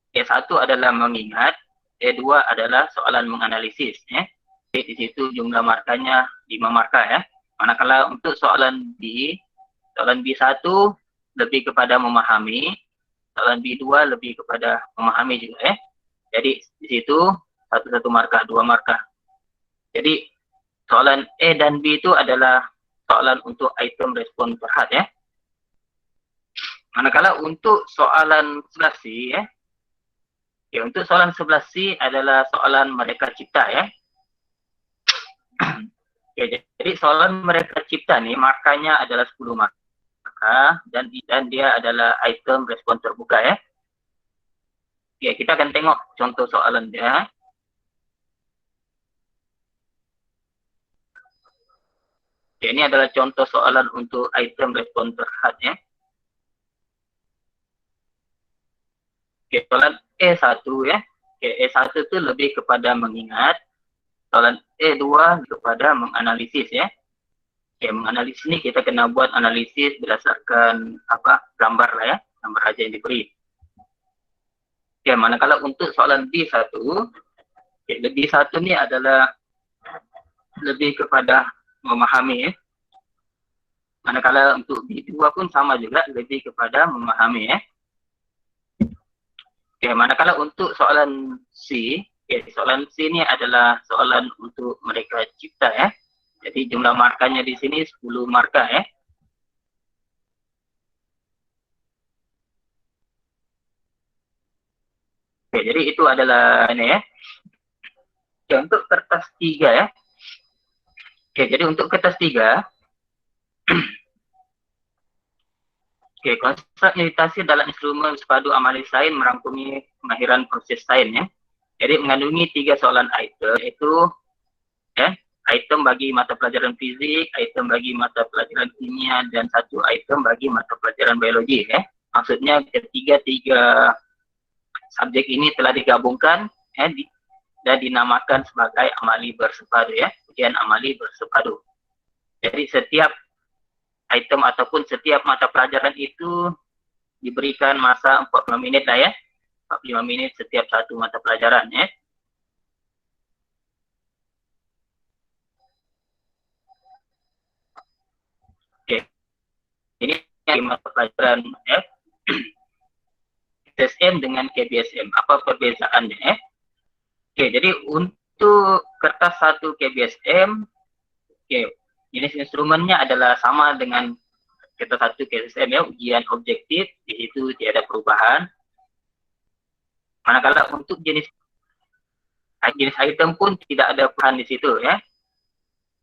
E1 adalah mengingat, E2 adalah soalan menganalisis, ya. Di situ jumlah markanya 5 marka, ya. Manakala untuk soalan B1 lebih kepada memahami, soalan B2 lebih kepada memahami juga, ya. Jadi di situ satu marka, 2 marka. Jadi soalan E dan B itu adalah soalan untuk item respon terhad, ya. Manakala untuk soalan 11C, ya. Ya, untuk soalan 11C adalah soalan mereka cipta, ya. Ya, jadi soalan mereka cipta nih markanya adalah 10 marka dan dia adalah item respon terbuka, ya. Ya, kita akan tengok contoh soalan dia. Oke, ini adalah contoh soalan untuk item respon terhad ya. Oke, soalan E1 ya. Oke, E1 itu lebih kepada mengingat. Soalan E2 kepada menganalisis ya. Oke, menganalisis ini kita kena buat analisis berdasarkan apa gambar lah ya, gambar aja yang diberi. Oke, manakala untuk soalan B1, oke, B1 ini adalah lebih kepada memahami ya. Manakala untuk B2 pun sama juga, lebih kepada memahami ya. Oke, manakala untuk soalan C, oke, soalan C ini adalah soalan untuk mereka cipta ya. Jadi jumlah markanya di sini 10 marka ya. Oke, jadi itu adalah ini ya. Oke, untuk kertas 3 ya. Oke, jadi untuk kertas 3, oke, konsep meditasi dalam instrumen sepadu amali sains merangkumi kemahiran proses sains ya. Jadi mengandungi 3 soalan item, yaitu ya, item bagi mata pelajaran fizik, item bagi mata pelajaran kimia, dan 1 item bagi mata pelajaran biologi ya. Maksudnya ketiga-tiga subjek ini telah digabungkan ya, dan dinamakan sebagai amali bersepadu ya, ujian amali bersepadu. Jadi setiap item ataupun setiap mata pelajaran itu diberikan masa 45 menit lah ya. 45 menit setiap satu mata pelajaran ya. Oke. Ini mata pelajaran ya. KBSM dengan KBSM. Apa perbezaannya ya? Oke, jadi untuk kertas 1 KBSM, oke, jenis instrumennya adalah sama dengan kertas 1 KBSM ya, ujian objektif, di situ tidak ada perubahan. Manakala untuk jenis item pun tidak ada perubahan di situ ya,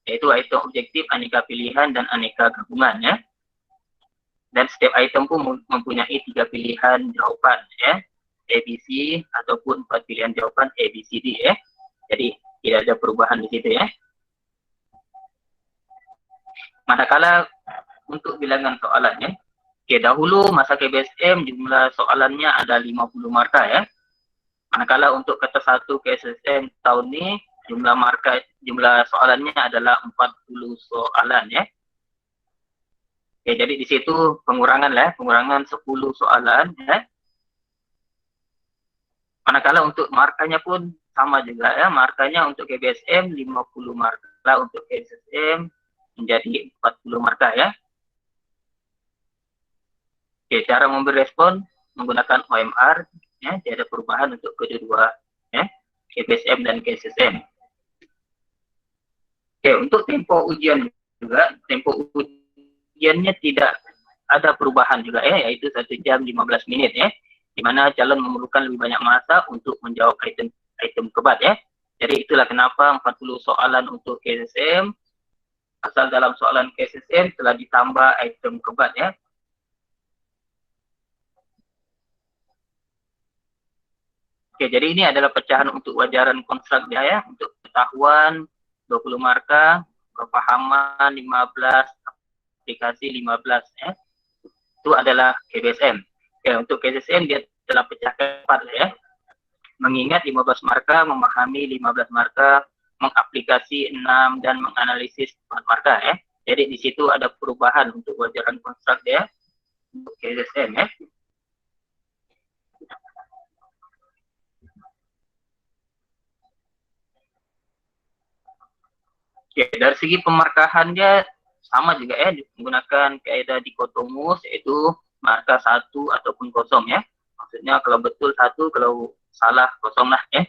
yaitu item objektif, aneka pilihan, dan aneka gabungan ya. Dan setiap item pun mempunyai 3 pilihan jawaban ya, ABC ataupun 4 pilihan jawaban ABCD ya. Jadi tidak ada perubahan di situ ya. Manakala untuk bilangan soalannya, oke, dahulu masa KBSM jumlah soalannya ada 50 marka ya. Manakala untuk kertas 1 KBSM tahun ini jumlah soalannya adalah 40 soalan ya. Oke, jadi di situ pengurangan 10 soalan ya. Manakala untuk markanya pun sama juga ya, markanya untuk KBSM 50 marka, untuk KBSM menjadi 40 marka ya. Oke, cara memberi respon menggunakan OMR ya, tidak ada perubahan untuk kedua ya, KBSM dan KSSM. Oke, untuk tempo ujian juga, tempo ujiannya tidak ada perubahan juga ya, yaitu 1 jam 15 menit ya, di mana calon memerlukan lebih banyak masa untuk menjawab item kebat ya. Jadi itulah kenapa 40 soalan untuk KSSM, asal dalam soalan KSSM telah ditambah item kebat ya. Oke, jadi ini adalah pecahan untuk wajaran konstruk dia ya, untuk pengetahuan 20 marka, kepahaman 15, aplikasi 15 ya. Itu adalah KBSM. Oke, untuk KBSM dia telah pecahkan 4 ya. Mengingat 15 marka, memahami 15 marka, mengaplikasi 6, dan menganalisis 4 marka ya. Jadi di situ ada perubahan untuk wajaran konstruk ya, untuk KBSM ya. Oke, dari segi pemarkahannya sama juga ya, menggunakan kaidah dikotomus, yaitu marka 1 ataupun kosong ya. Maksudnya kalau betul 1, kalau salah kosong lah ya.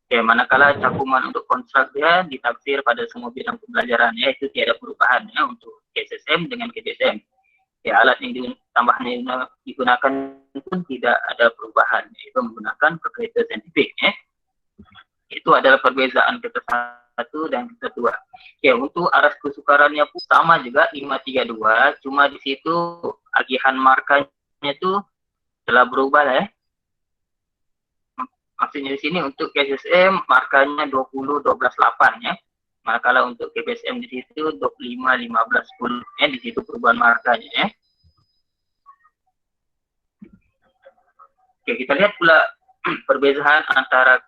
Oke, manakala cakupan untuk konstruk dia ditafsir pada semua bidang pembelajaran ya, itu tidak ada perubahan ya untuk KSSM dengan KBSM. Ya, alat yang tambahnya digunakan pun tidak ada perubahan, yaitu menggunakan kalkulator saintifik ya. Itu adalah perbezaan kertas 1 dan kertas 2. Ya, untuk aras kesukarannya pun sama juga 532, cuma di situ agihan markanya itu telah berubah ya. Maksudnya di sini untuk KSSM markanya 20 12 8 ya. Manakala untuk KBSM di situ 25, 15, 10 di situ perubahan markanya ya. Oke, kita lihat pula perbedaan antara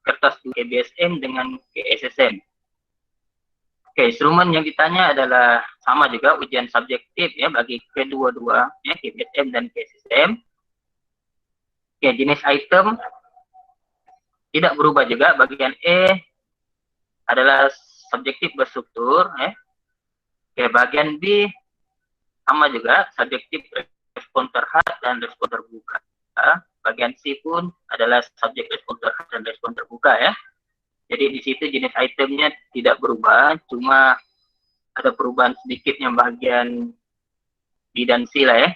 kertas KBSM dengan KSSM. Oke, instrumen yang ditanya adalah sama juga ujian subjektif ya bagi kedua-dua ya, KBSM dan KSSM. Oke, jenis item tidak berubah juga. Bagian E adalah subjektif berstruktur ya. Oke, bagian B sama juga subjektif respon terhad dan respon terbuka. Bagian C pun adalah subjek respon terhad dan respon terbuka ya. Jadi di situ jenis itemnya tidak berubah, cuma ada perubahan sedikit yang bagian B dan C lah ya.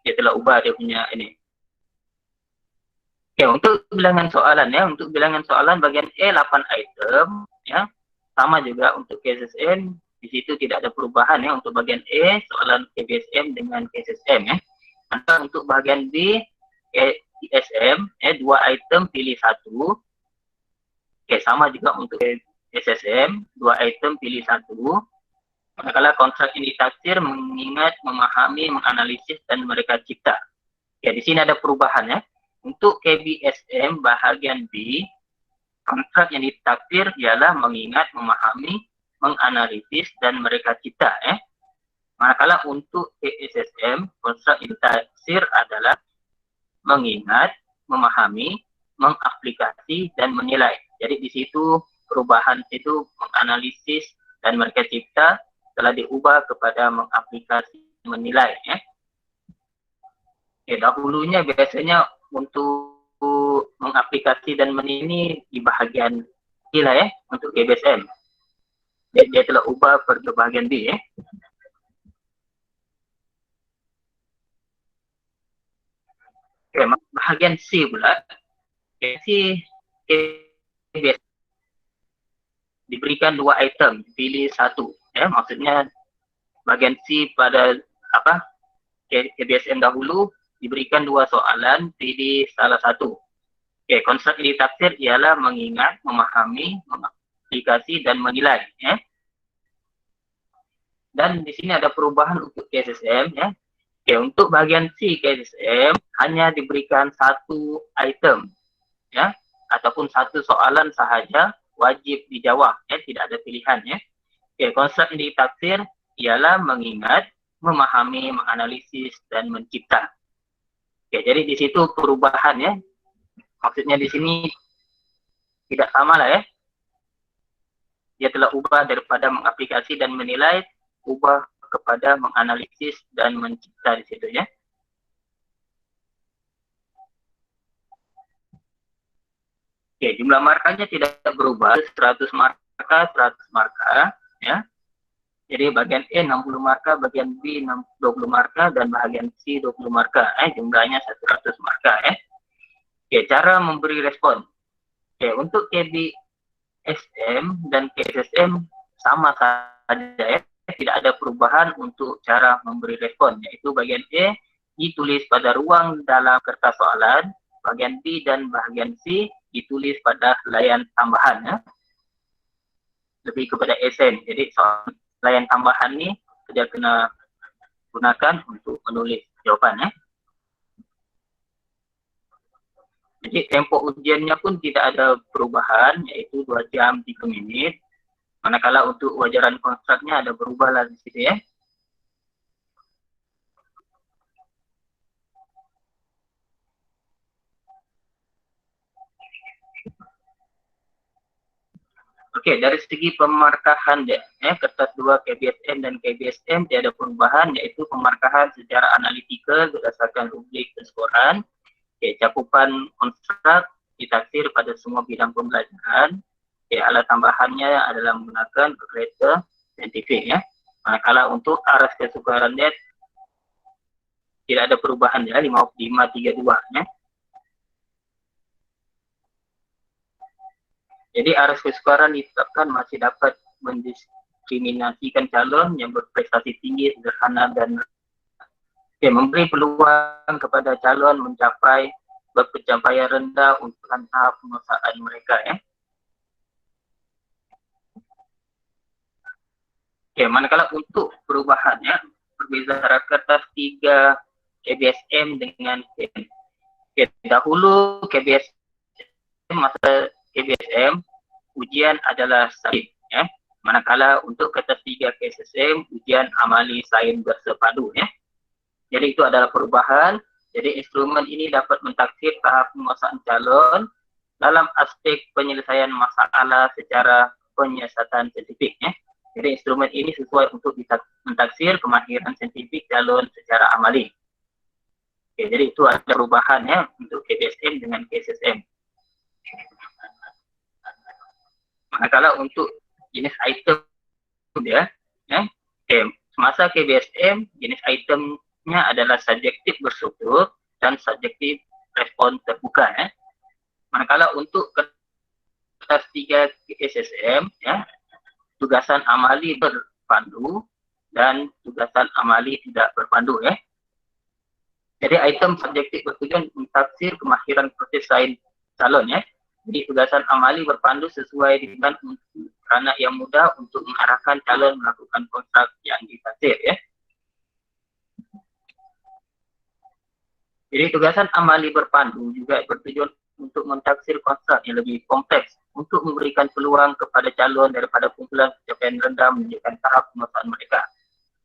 Dia telah ubah dia punya ini. Oke, untuk bilangan soalan ya, untuk bilangan soalan bagian E 8 item ya. Sama juga untuk KSSM, di situ tidak ada perubahan ya untuk bagian E soalan KBSM dengan KSSM ya. Maka untuk bagian B KSSM 2 item pilih 1. Oke, sama juga untuk SSM 2 item pilih 1. Manakala kontrak ini ditaksir mengingat, memahami, menganalisis dan mereka cipta. Ya, di sini ada perubahan ya. Untuk KBSM bahagian B, kontrak yang ditaksir ialah mengingat, memahami, menganalisis dan mereka cipta ya. Manakala untuk KSSM, kontrak yang ditaksir adalah mengingat, memahami, mengaplikasi dan menilai. Jadi di situ perubahan itu menganalisis dan mereka cipta telah diubah kepada mengaplikasi, menilai ya. Oke, dahulunya biasanya untuk mengaplikasi dan menilai di bahagian B lah ya untuk KBSM. Dia telah ubah ke bahagian B ya. Oke, bahagian C pula. C KBSM diberikan 2 item, pilih 1 ya. Maksudnya bagian C pada apa? KBSM dahulu diberikan 2 soalan, pilih salah satu. Oke, konsep yang ditaksir ialah mengingat, memahami, mengaplikasi dan menilai ya. Dan di sini ada perubahan untuk KSSM ya. Oke, untuk bagian C KSSM hanya diberikan 1 item ya, ataupun 1 soalan sahaja, wajib dijawab ya, tidak ada pilihan ya. Oke, konsep yang ditaksir ialah mengingat, memahami, menganalisis dan mencipta. Oke, jadi di situ perubahan ya. Maksudnya di sini tidak sama lah ya. Dia telah ubah daripada mengaplikasi dan menilai, ubah kepada menganalisis dan mencipta di situ ya. Oke, jumlah markanya tidak berubah, 100 marka, 100 marka ya. Jadi bagian E 60 marka, bagian B 20 marka dan bagian C 20 marka. Jumlahnya 100 marka ya. Oke, cara memberi respon. Oke, untuk KBSM dan KSSM sama saja ya. Tidak ada perubahan untuk cara memberi respon, yaitu bagian E ditulis pada ruang dalam kertas soalan, bagian B dan bagian C ditulis pada layar tambahan ya. Lebih kepada SM. Jadi soal layar tambahan ini kita kena gunakan untuk menulis jawaban ya. Jadi tempo ujiannya pun tidak ada perubahan, yaitu 2 jam 3 menit. Manakala untuk wajaran konstraknya ada berubah lah di situ ya. Oke, dari segi pemarkahan ya, kertas 2 KBSM dan KBSM tidak ada perubahan, yaitu pemarkahan secara analitikal berdasarkan rubrik keskoran. Oke, cakupan konstrak ditaksir pada semua bidang pembelajaran. Oke, alat tambahannya adalah menggunakan kalkulator saintifik ya. Manakala untuk aras kesukaran net tidak ada perubahan ya, 532 ya. Jadi aras kesukaran ditetapkan masih dapat mendiskriminasikan calon yang berprestasi tinggi, sederhana dan memberi peluang kepada calon mencapai berpencapaian rendah untuk tahap penguasaan mereka ya. manakala untuk perubahannya berbeza antara kertas 3 KBSM dengan dahulu KBSM, masa KBSM ujian adalah sains, ya. Manakala untuk kertas 3 KSSM ujian amali sains bersepadu, ya. Jadi itu adalah perubahan. Jadi instrumen ini dapat mentaksir tahap penguasaan calon dalam aspek penyelesaian masalah secara penyiasatan saintifik, ya. Jadi instrumen ini sesuai untuk mentaksir kemahiran saintifik calon secara amali. Oke, jadi itu ada perubahan, ya, untuk KBSM dengan KSSM. Manakala untuk jenis item dia, ya, semasa KBSM jenis itemnya adalah subjektif berstruktur dan subjektif respon terbuka, ya. Manakala untuk kertas 3 KSSM, ya, tugasan amali berpandu dan tugasan amali tidak berpandu, ya. Jadi item subjektif bertujuan mentafsir kemahiran proses sains calon, ya. Jadi tugasan amali berpandu sesuai dengan anak yang mudah untuk mengarahkan calon melakukan konstrak yang ditafsir, ya. Jadi tugasan amali berpandu juga bertujuan untuk mentafsir konstrak yang lebih kompleks untuk memberikan peluang kepada calon daripada kumpulan pencapaian rendah menunjukkan tahap penguasaan mereka.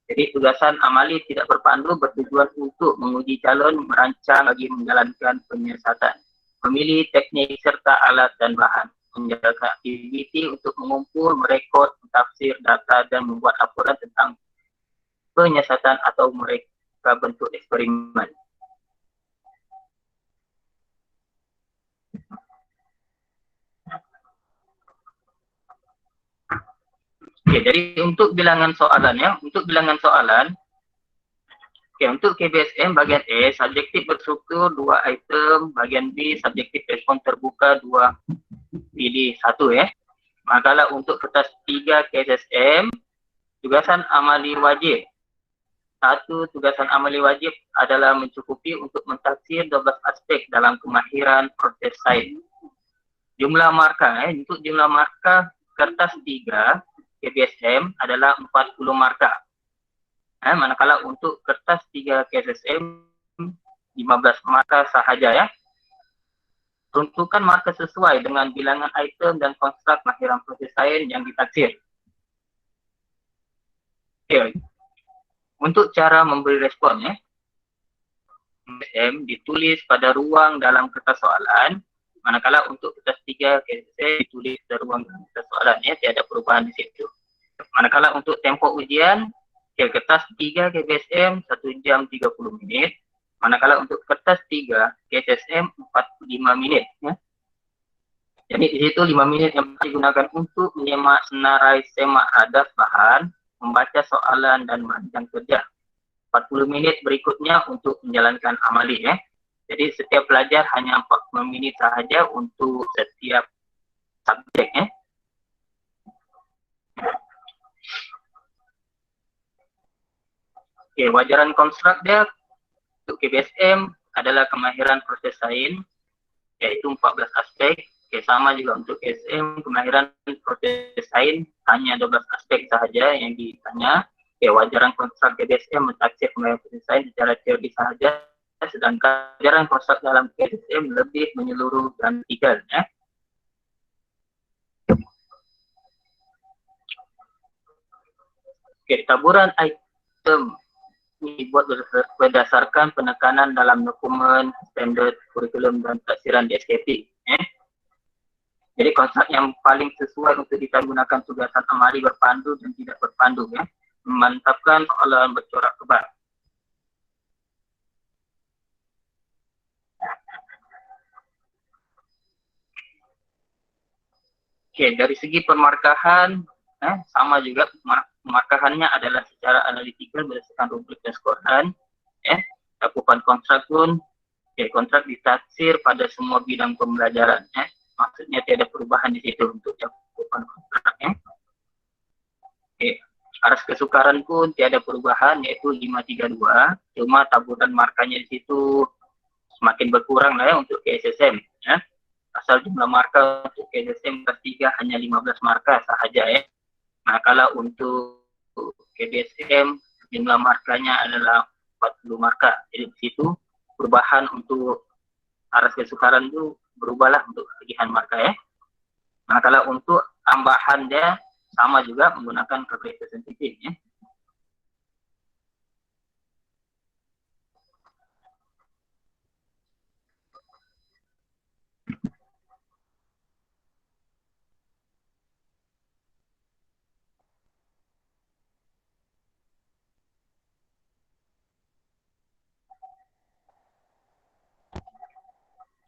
Jadi tugasan amali tidak berpandu bertujuan untuk menguji calon merancang bagi menjalankan penyiasatan, memilih teknik serta alat dan bahan, menjalankan aktiviti untuk mengumpul, merekod, mentafsir data dan membuat laporan tentang penyiasatan atau mereka bentuk eksperimen. Oke, jadi untuk bilangan soalannya, untuk KBSM bagian E, subjektif berstruktur 2 item, bagian B, subjektif respon terbuka 2, pilih 1, ya. Manakala untuk kertas 3 KSSM, tugasan amali wajib. 1, tugasan amali wajib adalah mencukupi untuk mentafsir 12 aspek dalam kemahiran proses sains. Jumlah markah, untuk jumlah markah kertas 3 KBSM adalah 40 markah. Manakala untuk kertas 3 KSSM 15 markah sahaja, ya. Tentukan markah sesuai dengan bilangan item dan konstrak kemahiran proses sains yang ditaksir. Okay. Untuk cara memberi respon, ya, KSSM ditulis pada ruang dalam kertas soalan. Manakala untuk kertas 3 KSSM ditulis pada ruang dalam kertas soalan, ya, tiada perubahan di situ. Manakala untuk tempoh ujian, kertas 3 KBSM 1 jam 30 menit. Manakala untuk kertas 3 KSSM 45 menit, ya. Jadi di situ 5 menit yang digunakan untuk menyemak senarai semak hadaf bahan, membaca soalan dan merancang kerja. 40 menit berikutnya untuk menjalankan amali, ya. Jadi setiap pelajar hanya 40 menit sahaja untuk setiap subjek, ya. Oke, wajaran konstrak dia untuk KBSM adalah kemahiran proses sains, yaitu 14 aspek. Oke, sama juga untuk KSM, kemahiran proses sains hanya 12 aspek sahaja yang ditanya. Oke, wajaran konstrak KBSM mentaksir kemahiran proses sains secara teori sahaja, sedangkan wajaran konstrak dalam KSM lebih menyeluruh dan vertikal, ya. Oke, taburan item dibuat berdasarkan penekanan dalam dokumen standard kurikulum dan taksiran di SKP. Jadi konsep yang paling sesuai untuk digunakan tugasan amali berpandu dan tidak berpandu, ya. Memantapkan soalan bercorak kebal. Oke, dari segi pemarkahan, sama juga pemarkahannya adalah secara analitikal berdasarkan rubrik dan skoran, ya. Cakupan kontrak pun, kontrak ditaksir pada semua bidang pembelajaran, ya. Maksudnya tiada perubahan di situ untuk cakupan kontrak, ya. Oke, aras kesukaran pun tiada perubahan, yaitu 532, cuma taburan markanya di situ semakin berkurang lah, ya, untuk KSSM, ya. Asal jumlah markah untuk KSSM kelas 3 hanya 15 markah sahaja, ya. Nah, kalau untuk KBSM jumlah markanya adalah 40 marka. Jadi di situ perubahan untuk arah kesukaran itu berubahlah untuk tagihan marka ya. Nah, kalau untuk tambahan dia sama juga menggunakan kalkulator sensitif ya.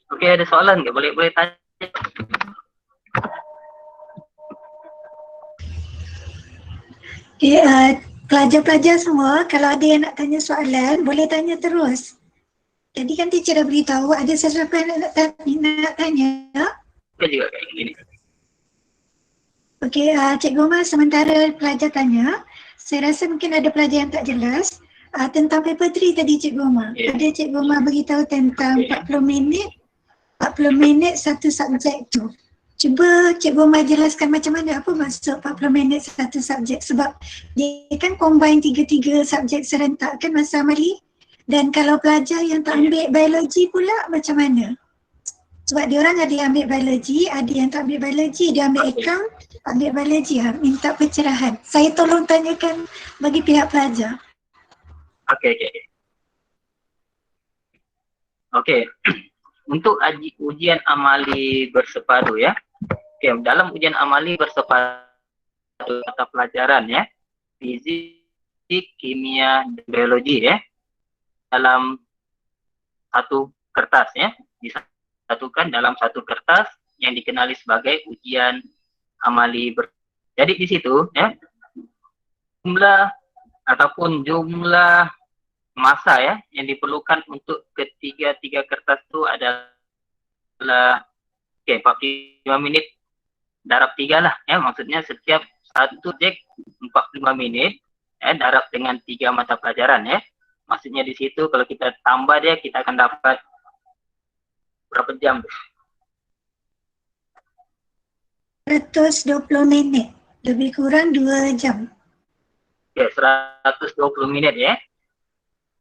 Oke, ada soalan nggak? Boleh tanya. Pelajar-pelajar semua, kalau ada yang nak tanya soalan, boleh tanya terus. Jadi kan teacher dah beritahu, ada sesuatu yang nak tanya. Oke juga kayak gini. Okey, Cikgu Mas, sementara pelajar tanya, saya rasa mungkin ada pelajar yang tak jelas tentang paper 3 tadi Cikgu Mas. Yeah. Ada Cikgu Mas beritahu tentang 40 minit satu subjek tu. Cuba Cikgu Mas jelaskan macam mana apa maksud 40 minit satu subjek, sebab dia kan combine 3 subjek serentak kan Mas Amali. Dan kalau pelajar yang tak ambil biologi pula macam mana? Sebab dia orang ada yang ambil biologi, ada yang tak ambil biologi, dia ambil account, ambil biologi, minta pencerahan. Saya tolong tanyakan bagi pihak pelajar. Okey. Untuk ujian amali bersepadu ya. Okey, dalam ujian amali bersepadu mata pelajaran ya, fizik, kimia, dan biologi ya, dalam satu kertas ya, disatukan dalam satu kertas yang dikenali sebagai ujian amali Jadi di situ ya, jumlah masa ya yang diperlukan untuk ketiga kertas itu adalah 45 minit darab 3 lah ya, maksudnya setiap satu subjek 45 menit ya, darab dengan 3 mata pelajaran ya. Maksudnya di situ kalau kita tambah dia, kita akan dapat berapa jam? 120 minit, lebih kurang 2 jam. Ya, 120 minit ya.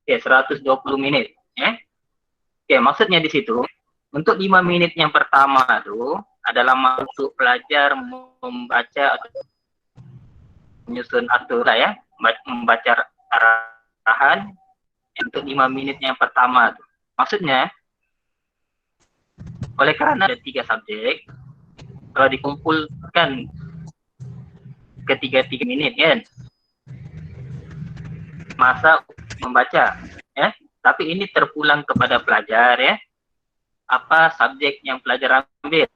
Oke, 120 menit ya. Oke, maksudnya di situ untuk 5 menit yang pertama itu adalah untuk pelajar membaca atau menyusun aturan ya, membaca arahan untuk 5 menit yang pertama itu. Maksudnya oleh karena ada 3 subjek, kalau dikumpulkan ke 3 menit kan, masa membaca ya, tapi ini terpulang kepada pelajar ya, apa subjek yang pelajar ambil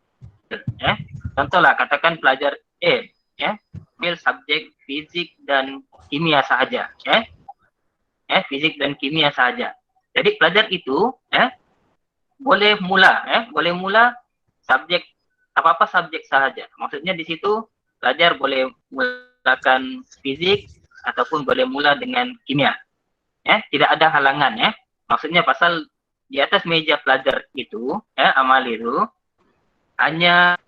ya. Contohlah katakan pelajar ya, ambil subjek fizik dan kimia saja ya, fizik dan kimia saja. Jadi pelajar itu ya boleh mula subjek apa subjek saja. Maksudnya di situ pelajar boleh mulakan fizik ataupun boleh mula dengan kimia. Ya, tidak ada halangan ya. Maksudnya pasal di atas meja pelajar itu ya, amali itu hanya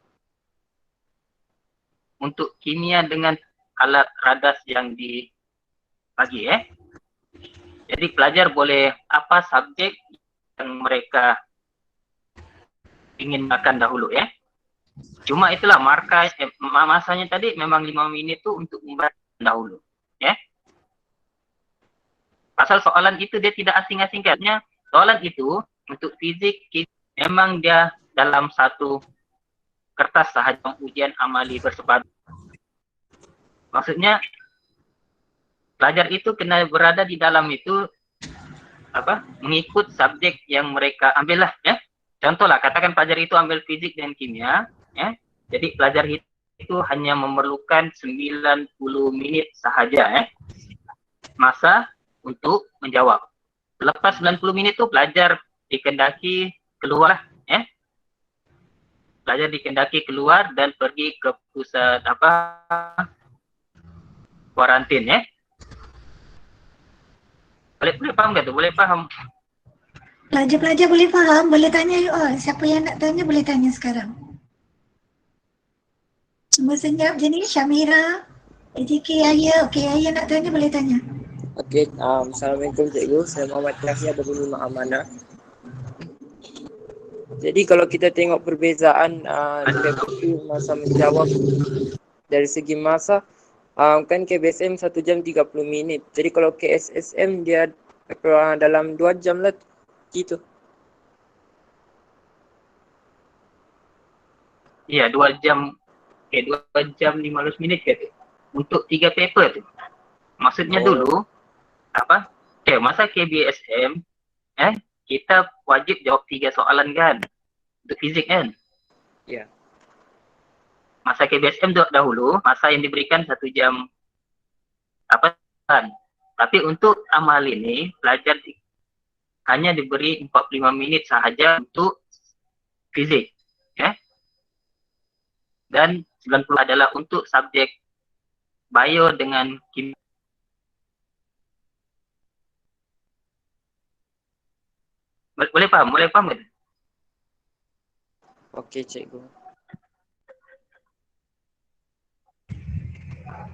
untuk kimia dengan alat radas yang dibagi ya. Jadi pelajar boleh apa subjek yang mereka ingin makan dahulu ya. Cuma itulah masanya tadi memang 5 menit itu untuk membaca dahulu ya. Pasal soalan itu dia tidak asing-asing katanya. Soalan itu untuk fizik memang dia dalam satu kertas sahaja ujian amali bersepadu. Maksudnya pelajar itu kena berada di dalam itu mengikut subjek yang mereka ambil lah ya. Contohlah katakan pelajar itu ambil fizik dan kimia ya. Jadi pelajar itu hanya memerlukan 90 menit sahaja ya, masa untuk menjawab. Lepas 90 menit itu pelajar dikendaki keluar ya. Pelajar dikendaki keluar dan pergi ke pusat kuarantin ya. Boleh paham tak tu? Boleh paham? Pelajar-pelajar boleh faham, boleh tanya you all. Siapa yang nak tanya boleh tanya sekarang. Semua senyap je ni, Syamira. Jadi okey Ayah nak tanya boleh tanya. Okey, Assalamualaikum Cikgu. Saya Muhammad Yahya dari Lima Amanah. Jadi kalau kita tengok perbezaan PPT masa menjawab dari segi masa, kan KBSM 1 jam 30 minit. Jadi kalau KSSM dia dalam 2 jam lah gitu. Iya, 2 jam, 2 jam 15 menit gitu. Untuk 3 paper tu. Maksudnya dulu, masa KBSM, kita wajib jawab 3 soalan kan? Untuk fizik kan? Ya. Masa KBSM dahulu, masa yang diberikan 1 jam kan? Tapi untuk amal ini, pelajar hanya diberi 45 menit sahaja untuk fizik. Dan 90 adalah untuk subjek bio dengan kimia. Boleh paham kan? Okey Cikgu.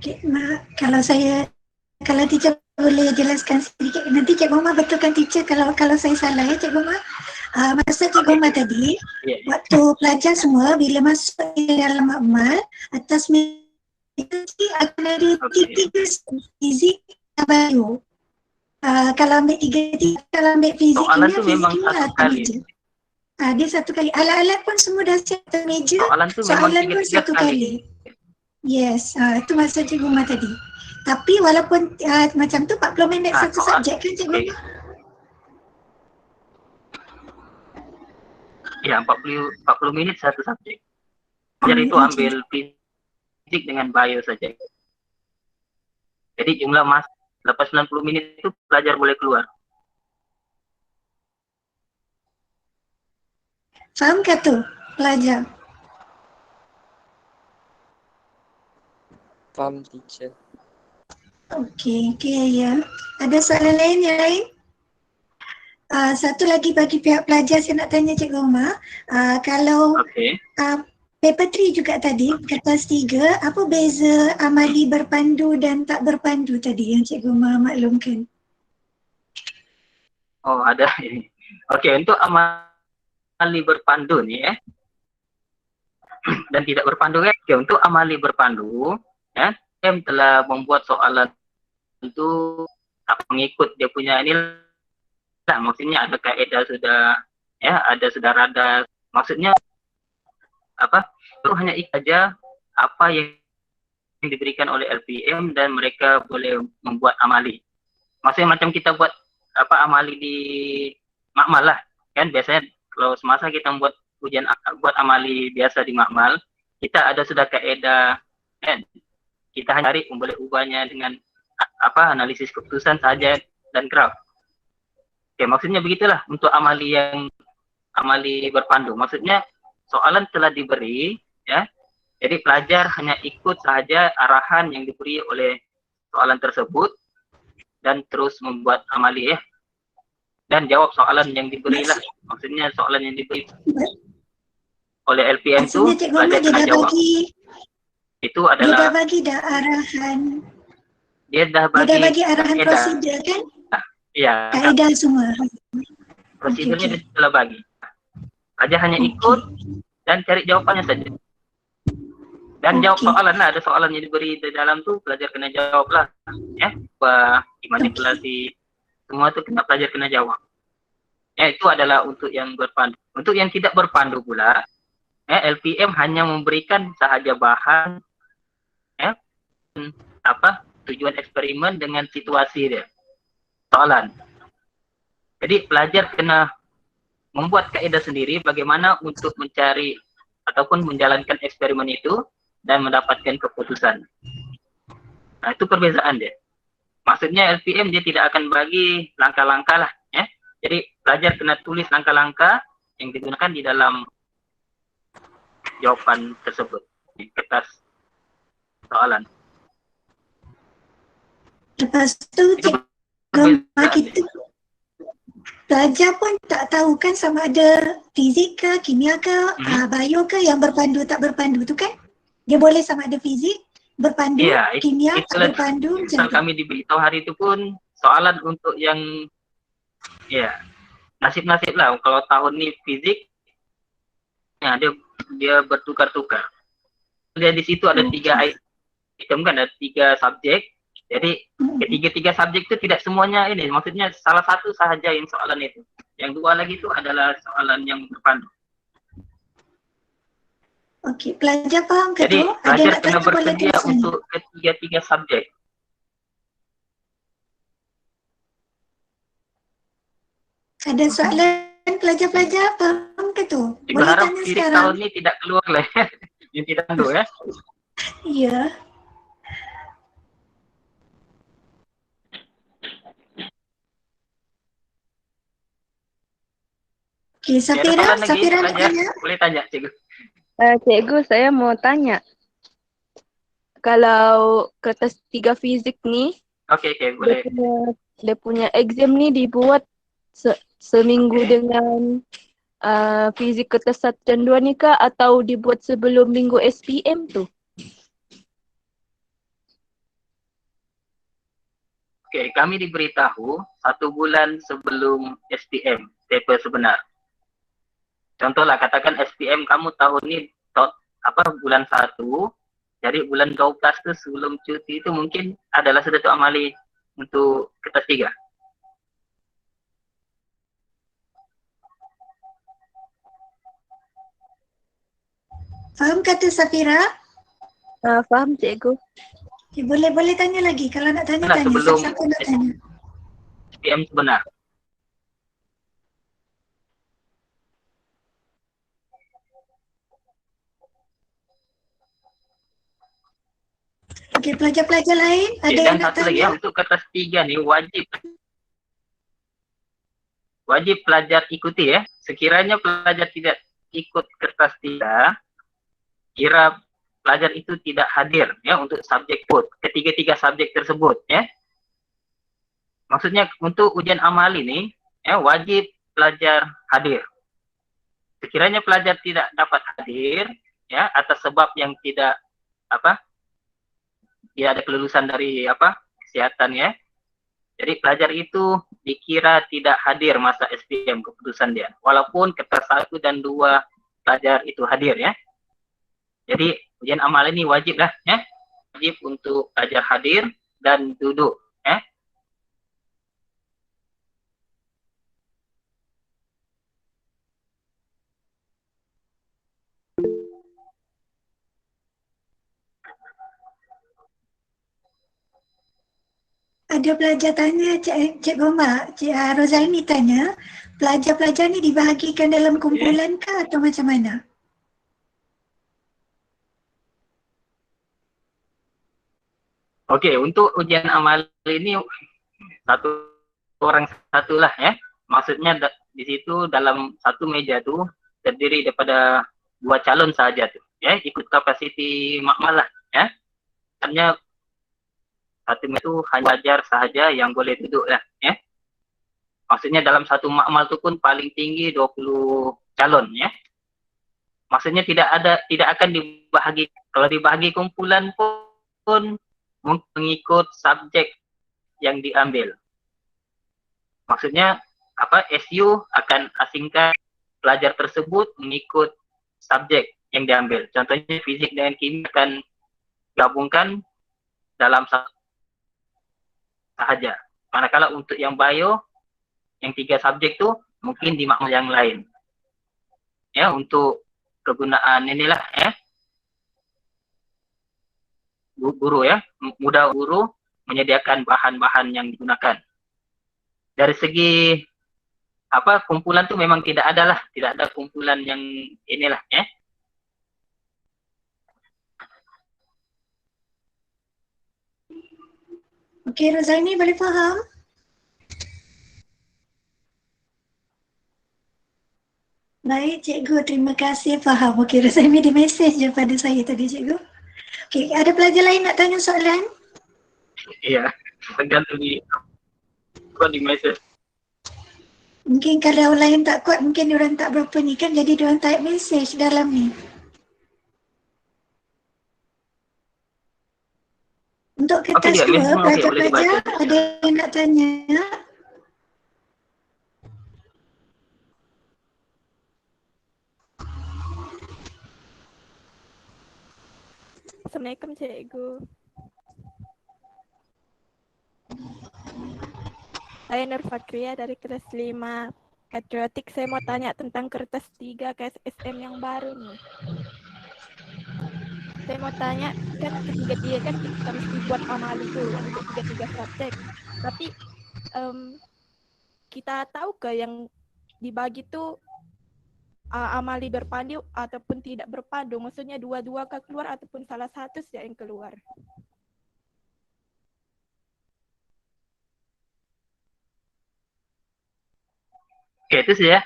Okey, kalau teacher boleh jelaskan sedikit, nanti Cikgu Omar betulkan teacher kalau saya salah ya Cikgu Omar. Maksud Cikgu Omar tadi, waktu pelajar semua bila masuk di dalam makmal, atas itu akan ada 3 fizik bio. Kalau ambil 3, kalau ambil fizik Soalan kimia, tu fizik memang kimia satu atas kali. meja. Dia 1 kali. Alat-alat pun semua dah siap atas meja. Soalan tu memang Soalan pun 3 1 kali. Yes, itu maksud Cikgu Umar tadi. Tapi walaupun macam tu 40 minit satu subjek kan Cikgu Umar? Ya, 40 minit satu subjek. Jadi itu ambil fizik dengan bio saja. Jadi jumlah masa lepas 90 minit itu pelajar boleh keluar. Faham ke tu pelajar? Faham teacher. Okey ya. Ada soalan lain yang lain? Satu lagi bagi pihak pelajar saya nak tanya Cikgu Umar. Kalau paper 3 juga tadi, kertas 3, apa beza amali berpandu dan tak berpandu tadi yang Cikgu Umar maklumkan? Oh, ada ini. Okey, untuk amali berpandu ni dan tidak berpandu kan. Okay, untuk amali berpandu, M telah membuat soalan itu mengikut dia punya ini lah, maksudnya ada kaedah sudah ada sudah rada, maksudnya itu hanya saja apa yang diberikan oleh LPM dan mereka boleh membuat amali. Maksudnya macam kita buat amali di makmal lah kan, biasanya kalau semasa kita buat amali biasa di makmal, kita ada sudah kaedah kan, kita hanya cari boleh ubahnya dengan analisis keputusan saja dan graf. Oke, maksudnya begitulah untuk amali berpandu. Maksudnya soalan telah diberi jadi pelajar hanya ikut saja arahan yang diberi oleh soalan tersebut dan terus membuat amali dan jawab soalan yang diberi lah. Maksudnya soalan yang diberi oleh LPM itu pelajar kena jawab. Itu adalah dia dah bagi arahan. Dia dah bagi arahan prosedur kan? Ya. Kaedah semua. Prosedurnya dia telah bagi. Pelajar hanya ikut dan cari jawapannya saja. Dan jawab soalan lah, ada soalan yang diberi di dalam tu, pelajar kena jawab lah. Manipulasi, semua tu pelajar kena jawab. Itu adalah untuk yang berpandu. Untuk yang tidak berpandu pula, LPM hanya memberikan sahaja bahan, tujuan eksperimen dengan situasi dia, soalan. Jadi pelajar kena membuat kaedah sendiri bagaimana untuk mencari ataupun menjalankan eksperimen itu dan mendapatkan keputusan. Nah, itu perbezaan dia. Maksudnya LPM dia tidak akan bagi langkah-langkah lah. Jadi pelajar kena tulis langkah-langkah yang digunakan di dalam jawapan tersebut di kertas soalan. Lepas tu kita pelajar pun tak tahu kan sama ada fizik ke, kimia ke, bio ke yang berpandu tak berpandu tu kan. Dia boleh sama ada fizik, berpandu, Iya, kimia tak itulah berpandu macam misal tu. kami diberitahu hari itu pun soalan untuk yang ya nasib-nasib lah. Kalau tahun ini fisik, ya dia bertukar-tukar. Dia di situ ada 3 item kan, ada 3 subjek. Jadi ketiga-tiga subjek itu tidak semuanya ini. Maksudnya salah satu sahaja yang soalan itu. Yang 2 lagi itu adalah soalan yang berpandu. Okey, pelajar faham ke Jadi tu? Ada pelajar nak kena tanya boleh bersedia terus tanya. untuk ketiga-tiga subjek. Ada soalan pelajar-pelajar faham ke tu? Saya Boleh berharap tanya fizik sekarang. tahun ini tidak keluar lah yang tidak pandu ya. Ya. Okey, Ada Safira, soalan lagi Safira nak pelajar? tanya. Boleh tanya cikgu. Cikgu, saya mau tanya. Kalau kertas 3 fizik ni, Oke, boleh. dia punya exam ni dibuat seminggu Okey. dengan fizik kertas 1 dan 2 ni kah, atau dibuat sebelum minggu SPM tu? Oke, kami diberitahu 1 bulan sebelum SPM, paper sebenar. Contohlah, katakan SPM kamu tahun ini bulan 1, jadi bulan 12 itu sebelum cuti itu mungkin adalah Sedatul Amali untuk kertas 3. Faham kata Safira? Faham cikgu. Okay, boleh tanya lagi. Kalau nak tanya, Nah, tanya. sebelum Siapa nak tanya? SPM sebenar. Okey, pelajar-pelajar lain ada Dan yang nak satu lagi tanya? ya, untuk kertas 3 ni wajib pelajar ikuti ya. Sekiranya pelajar tidak ikut kertas 3, kira pelajar itu tidak hadir ya untuk subjek code, ketiga-tiga subjek tersebut ya. Maksudnya untuk ujian amali ini ya wajib pelajar hadir. Sekiranya pelajar tidak dapat hadir ya atas sebab yang tidak dia ada kelulusan dari kesehatan ya. Jadi pelajar itu dikira tidak hadir masa SPM keputusan dia. Walaupun kertas 1 dan 2 pelajar itu hadir ya. Jadi ujian amal ini wajib lah ya. Wajib untuk pelajar hadir dan duduk ya. Ada pelajar tanya, Cik Goma, Cik Rozaini tanya, pelajar-pelajar ni dibahagikan dalam kumpulan kah atau macam mana? Okey, untuk ujian amal ini satu orang satulah ya. Maksudnya di situ dalam satu meja tu terdiri daripada 2 calon sahaja tu ya, ikut kapasiti makmal lah ya. Hanya satu itu hanya pelajar sahaja yang boleh duduk lah ya. Maksudnya dalam satu makmal tu pun paling tinggi 20 calon ya. Maksudnya tidak akan dibahagi, kalau dibahagi kumpulan pun mengikut subjek yang diambil. Maksudnya SU akan asingkan pelajar tersebut mengikut subjek yang diambil. Contohnya fizik dan kimia akan gabungkan dalam satu sahaja. Manakala untuk yang bio, yang 3 subjek tu mungkin di makmal yang lain. Ya, untuk kegunaan inilah ya. Guru ya, mudah guru menyediakan bahan-bahan yang digunakan. Dari segi kumpulan tu memang tidak ada kumpulan yang inilah ya. Okey, Rozaini boleh faham? Baik, cikgu. Terima kasih faham. Okey, Rozaini di mesej je pada saya tadi, cikgu. Okey, ada pelajar lain nak tanya soalan? Iya, tergantung di mesej. Mungkin kalau lain tak kuat, mungkin diorang tak berapa ni kan, jadi diorang type mesej dalam ni. Untuk kertas dia, dua, memang okey, boleh pelajar-pelajar dibaca. ada yang nak tanya? Assalamualaikum cikgu. Saya Nur Fakria dari kelas 5 Patriotik. Saya mau tanya tentang kertas 3 KSSM yang baru nih. Saya mau tanya, kan ketiga-tiga kan kita mesti buat amali tuh untuk tiga-tiga subjek. Tapi kita tahu ke yang dibagi tuh amali berpandu ataupun tidak berpandu? Maksudnya dua-dua kan keluar ataupun salah satu saja yang keluar? Okey, itu saja.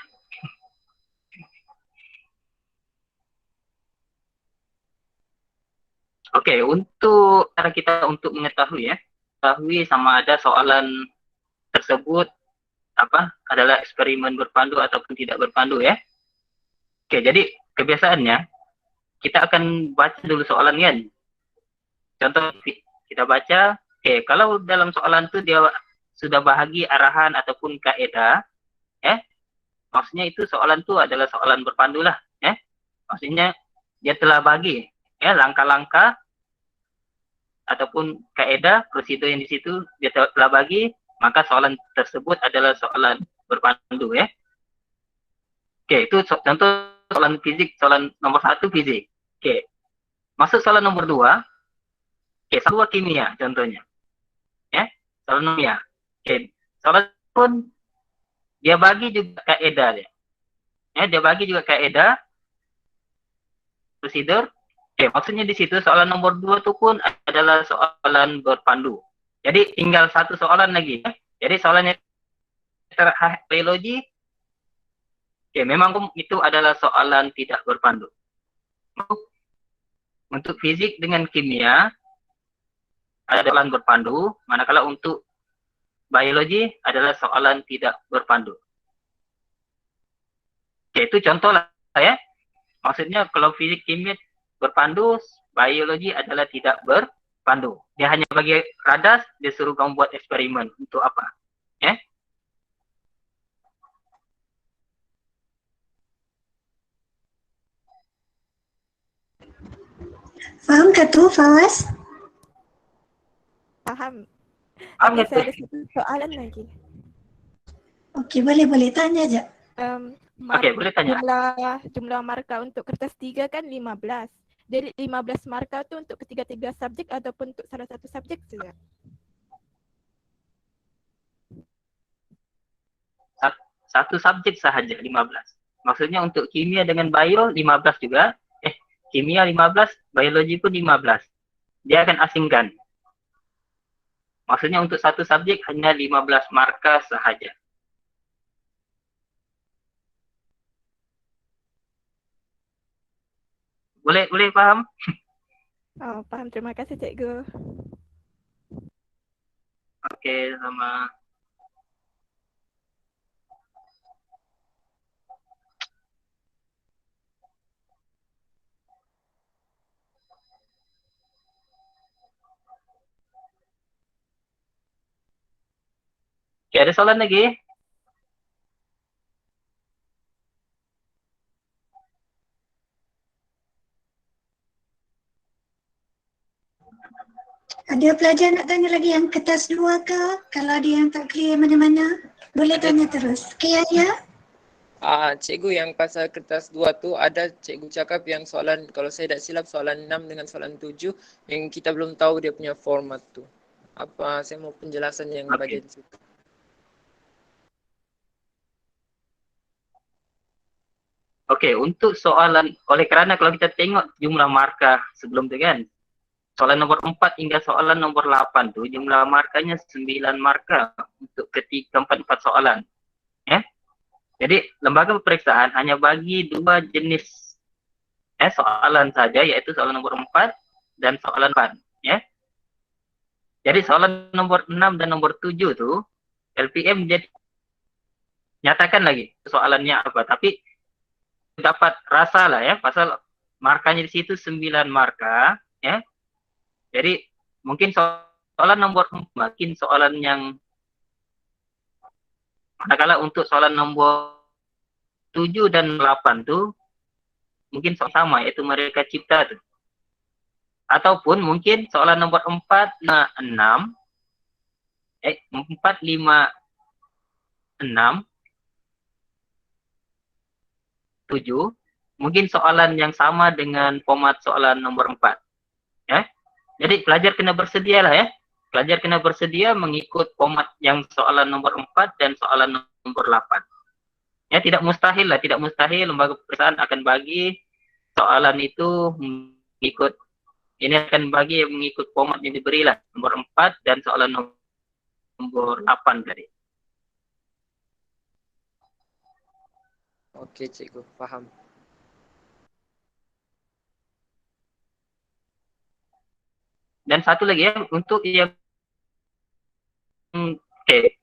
Okey, untuk cara kita untuk mengetahui sama ada soalan tersebut adalah eksperimen berpandu ataupun tidak berpandu ya. Okey, jadi kebiasaannya kita akan baca dulu soalan kan. Contoh kita baca, kalau dalam soalan itu dia sudah bahagi arahan ataupun kaedah, maksudnya itu soalan itu adalah soalan berpandu lah, maksudnya dia telah bagi langkah-langkah ataupun kaedah prosedur yang di situ dia telah bagi, maka soalan tersebut adalah soalan berpandu ya. Okey, itu contoh soalan fizik, soalan nomor 1 fizik. Okey. Masuk soalan nomor 2, soalan kimia contohnya. Soalan kimia. Okey, soalan pun dia bagi juga kaedah dia. Dia bagi juga kaedah prosedur. Maksudnya di situ soalan nomor 2 itu pun adalah soalan berpandu. Jadi tinggal satu soalan lagi. Jadi soalannya terakhir biologi, memang itu adalah soalan tidak berpandu. Untuk fisik dengan kimia ada soalan berpandu, manakala untuk biologi adalah soalan tidak berpandu. Itu contoh lah ya. Maksudnya kalau fisik kimia berpandu, biologi adalah tidak berpandu. Dia hanya bagi radas, dia suruh kamu buat eksperimen. Untuk apa? Faham ke tu, Fawaz? Paham. Paham Tapi ke saya tu? ada satu soalan lagi. Okey, boleh tanya je. Okey, boleh tanya. Jumlah markah untuk kertas 3 kan 15. Jadi 15 markah tu untuk ketiga-tiga subjek ataupun untuk salah satu subjek saja? Satu subjek sahaja 15. Maksudnya untuk kimia dengan bio 15 juga. Kimia 15, biologi pun 15. Dia akan asingkan. Maksudnya untuk satu subjek hanya 15 markah sahaja. Boleh paham? Oh, paham. Terima kasih cikgu. Okey, sama. Okey, ada soalan lagi? Ada pelajar nak tanya lagi yang kertas 2 ke? Kalau ada yang tak clear mana-mana, boleh tanya terus. Okey, ya? Cikgu yang pasal kertas 2 tu ada cikgu cakap yang soalan, kalau saya tak silap soalan 6 dengan soalan 7 yang kita belum tahu dia punya format tu. Saya mau penjelasan yang bagian situ. Okey, untuk soalan, oleh kerana kalau kita tengok jumlah markah sebelum tu kan, soalan nomor 4 hingga soalan nomor 8 tu jumlah markahnya 9 markah untuk ketiga 4 soalan. Jadi lembaga peperiksaan hanya bagi 2 jenis soalan saja, iaitu soalan nomor 4 dan soalan 4. Jadi soalan nomor 6 dan nomor 7 tu LPM jadi nyatakan lagi soalannya apa, tapi dapat rasa lah pasal markanya di situ 9 markah. Jadi mungkin soalan soalan nomor 4, mungkin soalan yang manakala untuk soalan nomor 7 dan 8 tuh mungkin sama, yaitu mereka cipta tuh. Ataupun mungkin soalan nomor 4, 5, 6, 4, 5, 6, 7, mungkin soalan yang sama dengan format soalan nomor 4. Ya. Jadi pelajar kena bersedia lah ya. Pelajar kena bersedia mengikut format yang soalan nomor 4 dan soalan nomor 8. Ya, tidak mustahil lah, tidak mustahil lembaga peperiksaan akan bagi soalan itu mengikut, ini akan bagi mengikut format yang diberilah, nomor 4 dan soalan nomor 8 tadi. Oke, cikgu, paham. Dan satu lagi ya, untuk yang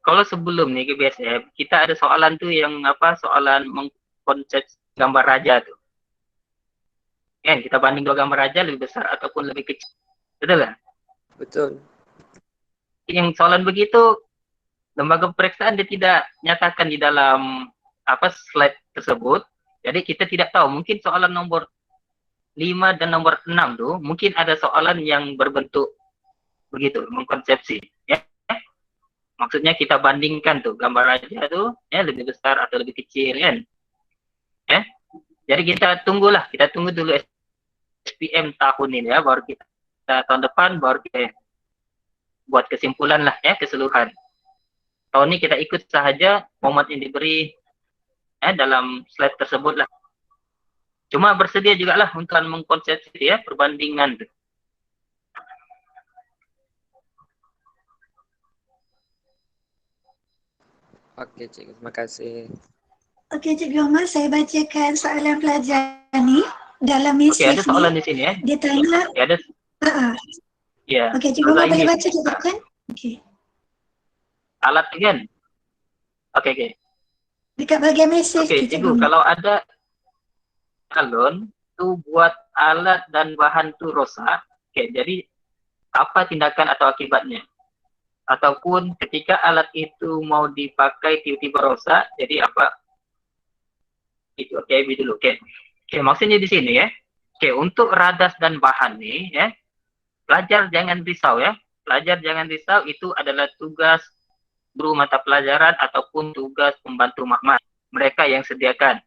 kalau sebelum nih ke BSF, kita ada soalan tuh yang soalan mengkonsep gambar raja tuh. Kan kita banding dua gambar raja lebih besar ataupun lebih kecil. Betul kan? Betul. Yang soalan begitu lembaga peperiksaan dia tidak nyatakan di dalam slide tersebut. Jadi kita tidak tahu, mungkin soalan nomor 5 dan nomor 6 tuh mungkin ada soalan yang berbentuk begitu, mengkonsepsi ya. Maksudnya kita bandingkan tuh gambar raja tuh ya lebih besar atau lebih kecil kan. Ya. Jadi kita tunggu dulu SPM tahun ini ya, baru kita tahun depan baru kita buat kesimpulan lah ya, keseluruhan. Tahun ini kita ikut sahaja format yang diberi dalam slide tersebut lah. Cuma bersedia juga lah untuk mengkonsepsi ya perbandingan tuh. Oke, cikgu, terima kasih. Okey, Cikgu Omar, saya bacakan soalan pelajar ni dalam Oke, ada message soalan ni. di sini ya. Dia tanya, Ya, ada. Ya. Okey, Cikgu Omar boleh baca juga kan? Okey. Alat kan? Oke. Dekat bahagian message Oke, tu, Cikgu, Omar. kalau ada calon tu buat alat dan bahan tu rosak, jadi apa tindakan atau akibatnya? Ataupun ketika alat itu mau dipakai tiba-tiba rosak, jadi apa? Itu oke, dulu. Oke, maksudnya di sini ya. Oke, untuk radas dan bahan nih ya, pelajar jangan risau ya. Pelajar jangan risau, itu adalah tugas guru mata pelajaran ataupun tugas pembantu makmal. Mereka yang sediakan.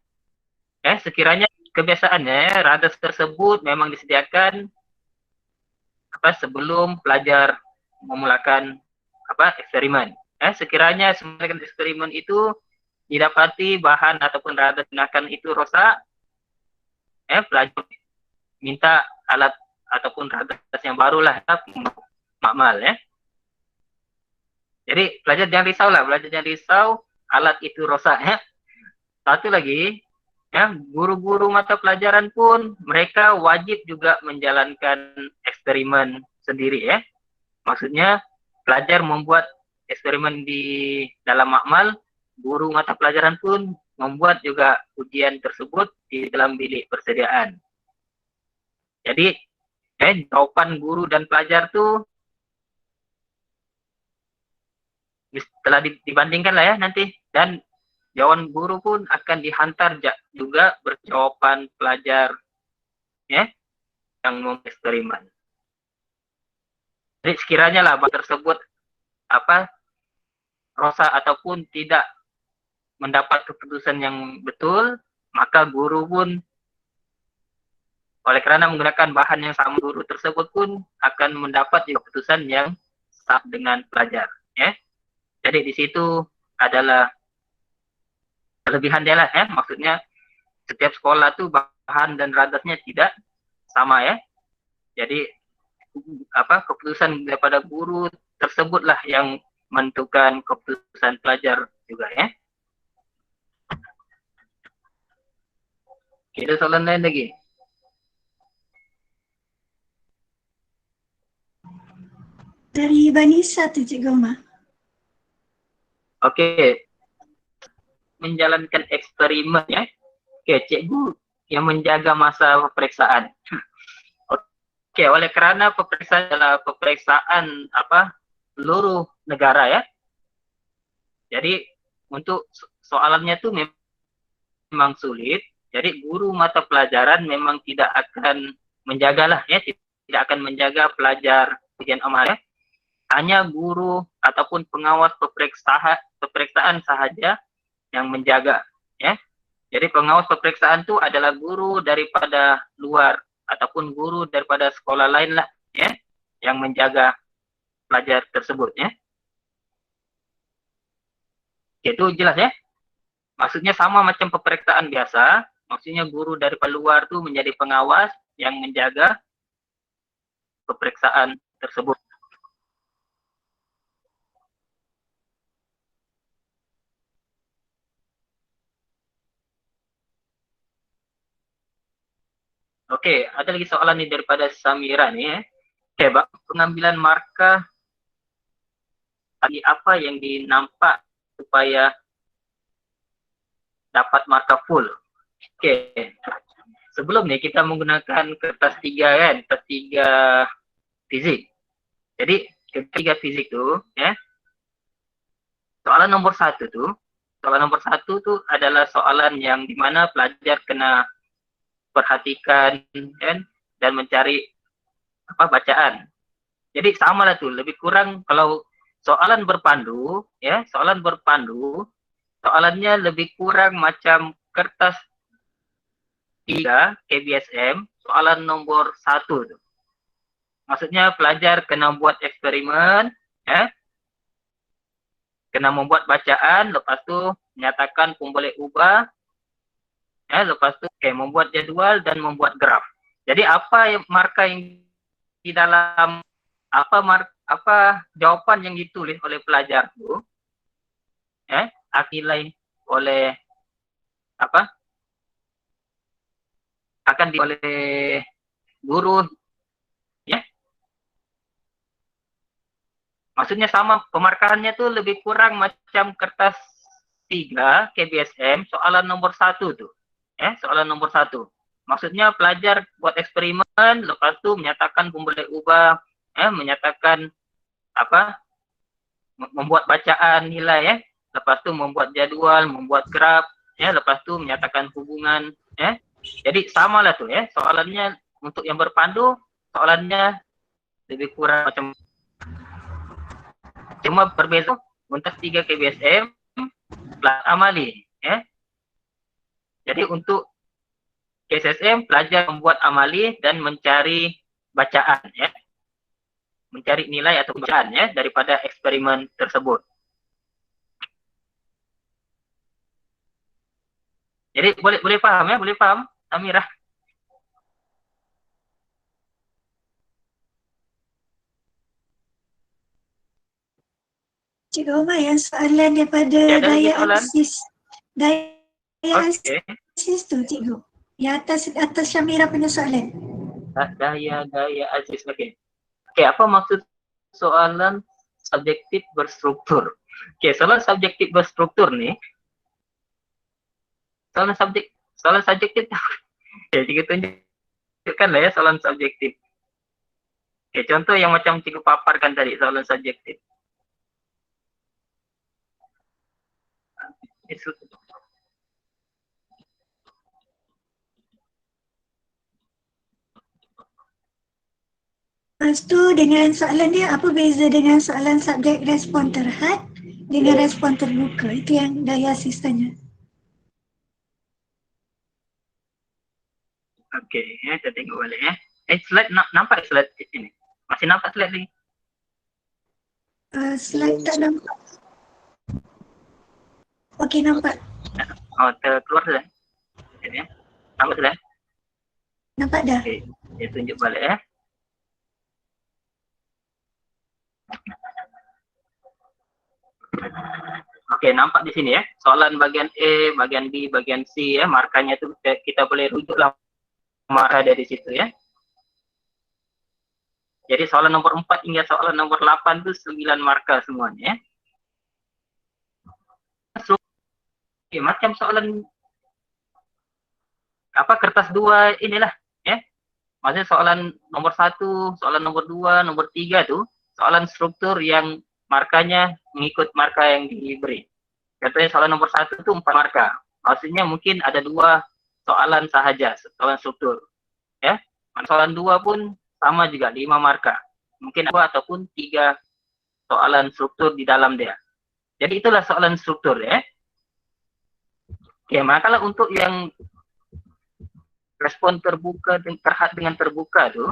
Sekiranya kebiasaannya radas tersebut memang disediakan sebelum pelajar memulakan eksperimen. Sekiranya sebelum eksperimen itu didapati bahan ataupun radas digunakan itu rosak, pelajar minta alat ataupun radas yang barulah makmal ya. Jadi pelajar jangan risau alat itu rosak ya. Satu lagi ya, guru-guru mata pelajaran pun mereka wajib juga menjalankan eksperimen sendiri ya. Maksudnya pelajar membuat eksperimen di dalam makmal, guru mata pelajaran pun membuat juga ujian tersebut di dalam bilik persediaan. Jadi jawaban guru dan pelajar tuh setelah dibandingkan lah ya nanti, dan jawaban guru pun akan dihantar juga berjawaban pelajar ya yang mengeksperimen. Jadi sekiranya lah bahan tersebut rosak ataupun tidak mendapat keputusan yang betul, maka guru pun oleh kerana menggunakan bahan yang sama, guru tersebut pun akan mendapat keputusan yang sah dengan pelajar ya. Jadi di situ adalah kelebihan dia lah ya, maksudnya setiap sekolah tuh bahan dan radasnya tidak sama ya. Jadi keputusan daripada guru tersebutlah yang menentukan keputusan pelajar juga ya. Kita soalan lain lagi. Dari Vanessa tu, Cikgu Omar. Oke. Menjalankan eksperimen ya. Oke, cikgu yang menjaga masa peperiksaan. Oke, oleh kerana peperiksaan adalah peperiksaan seluruh negara ya. Jadi untuk soalannya tuh memang sulit. Jadi guru mata pelajaran memang tidak akan menjagalah ya, tidak akan menjaga pelajar ujian amal ya. Hanya guru ataupun pengawas peperiksaan sahaja yang menjaga ya. Jadi pengawas peperiksaan itu adalah guru daripada luar ataupun guru daripada sekolah lain lah ya, yang menjaga pelajar tersebut ya. Itu jelas ya. Maksudnya sama macam peperiksaan biasa, maksudnya guru daripada luar tuh menjadi pengawas yang menjaga peperiksaan tersebut. Oke, ada lagi soalan nih daripada Samira nih ya. Oke, pengambilan markah tadi apa yang dinampak supaya dapat markah full. Oke, sebelum nih kita menggunakan kertas 3 kan, kertas 3 fizik. Jadi kertas 3 fizik tuh ya, soalan nomor 1 tuh adalah soalan yang dimana pelajar kena perhatikan kan, dan mencari bacaan. Jadi sama lah tuh, lebih kurang kalau soalan berpandu ya, soalannya lebih kurang macam kertas 3 KBSM soalan nomor 1 tuh. Maksudnya pelajar kena buat eksperimen ya, kena membuat bacaan, lepas tu menyatakan pun boleh ubah ya, lepas tu membuat jadual dan membuat graf. Jadi apa markah yang di dalam apa jawapan yang ditulis oleh pelajar itu ya, akan oleh akan oleh guru ya. Maksudnya sama, pemarkahannya tuh lebih kurang macam kertas 3 KBSM soalan nomor 1 tuh ya, soalan nomor 1. Maksudnya pelajar buat eksperimen, lepas tu menyatakan pun boleh ubah ya, menyatakan membuat bacaan nilai ya, lepas tu membuat jadual, membuat graf ya, lepas tu menyatakan hubungan ya. Jadi sama lah tuh ya, soalannya untuk yang berpandu soalannya lebih kurang macam, cuma berbeza untuk 3 KBSM plus amali ya. Jadi untuk KSSM pelajar membuat amali dan mencari bacaan ya, mencari nilai atau bacaan ya daripada eksperimen tersebut. Jadi boleh paham ya, boleh paham Amirah? Cik Omar, yang soalan daripada daya analisis. Daya analisis tu cikgu. Yang atas Syamira punya soalan. Daya analisis. Okey. Okey, apa maksud soalan subjektif berstruktur? Okey, soalan subjektif berstruktur ni, soalan subjektif. Okey, cikgu tunjukkan lah ya soalan subjektif. Okey, contoh yang macam cikgu paparkan tadi, soalan subjektif. Lepas tu dengan soalan dia, apa beza dengan soalan subjek respon terhad dengan respon terbuka? Itu yang daya asistannya. Okey, ya, kita tengok balik ya. Slide nampak slide ini? Masih nampak slide ni? Slide tak nampak. Okey, nampak. Oh, terkeluar sudah. Ya. Nampak sudah? Nampak dah. Okey, saya tunjuk balik ya. Okey, nampak di sini ya. Soalan bagian A, bagian B, bagian C ya. Markanya tu kita boleh rujuklah markah dari situ ya. Jadi soalan nomor 4 hingga soalan nomor 8 tu 9 markah semuanya ya. Okay, macam soalan kertas 2 inilah ya. Maksudnya soalan nomor 1, soalan nomor 2, nomor 3 tu soalan struktur yang markanya mengikut marka yang diberi. Contohnya soalan nomor 1 itu 4 marka. Maksudnya mungkin ada 2 soalan sahaja, soalan struktur. Ya. Soalan 2 pun sama juga 5 marka. Mungkin 2 ataupun 3 soalan struktur di dalam dia. Jadi itulah soalan struktur ya. Oke, maka untuk yang respon terbuka terhad dengan terbuka tuh.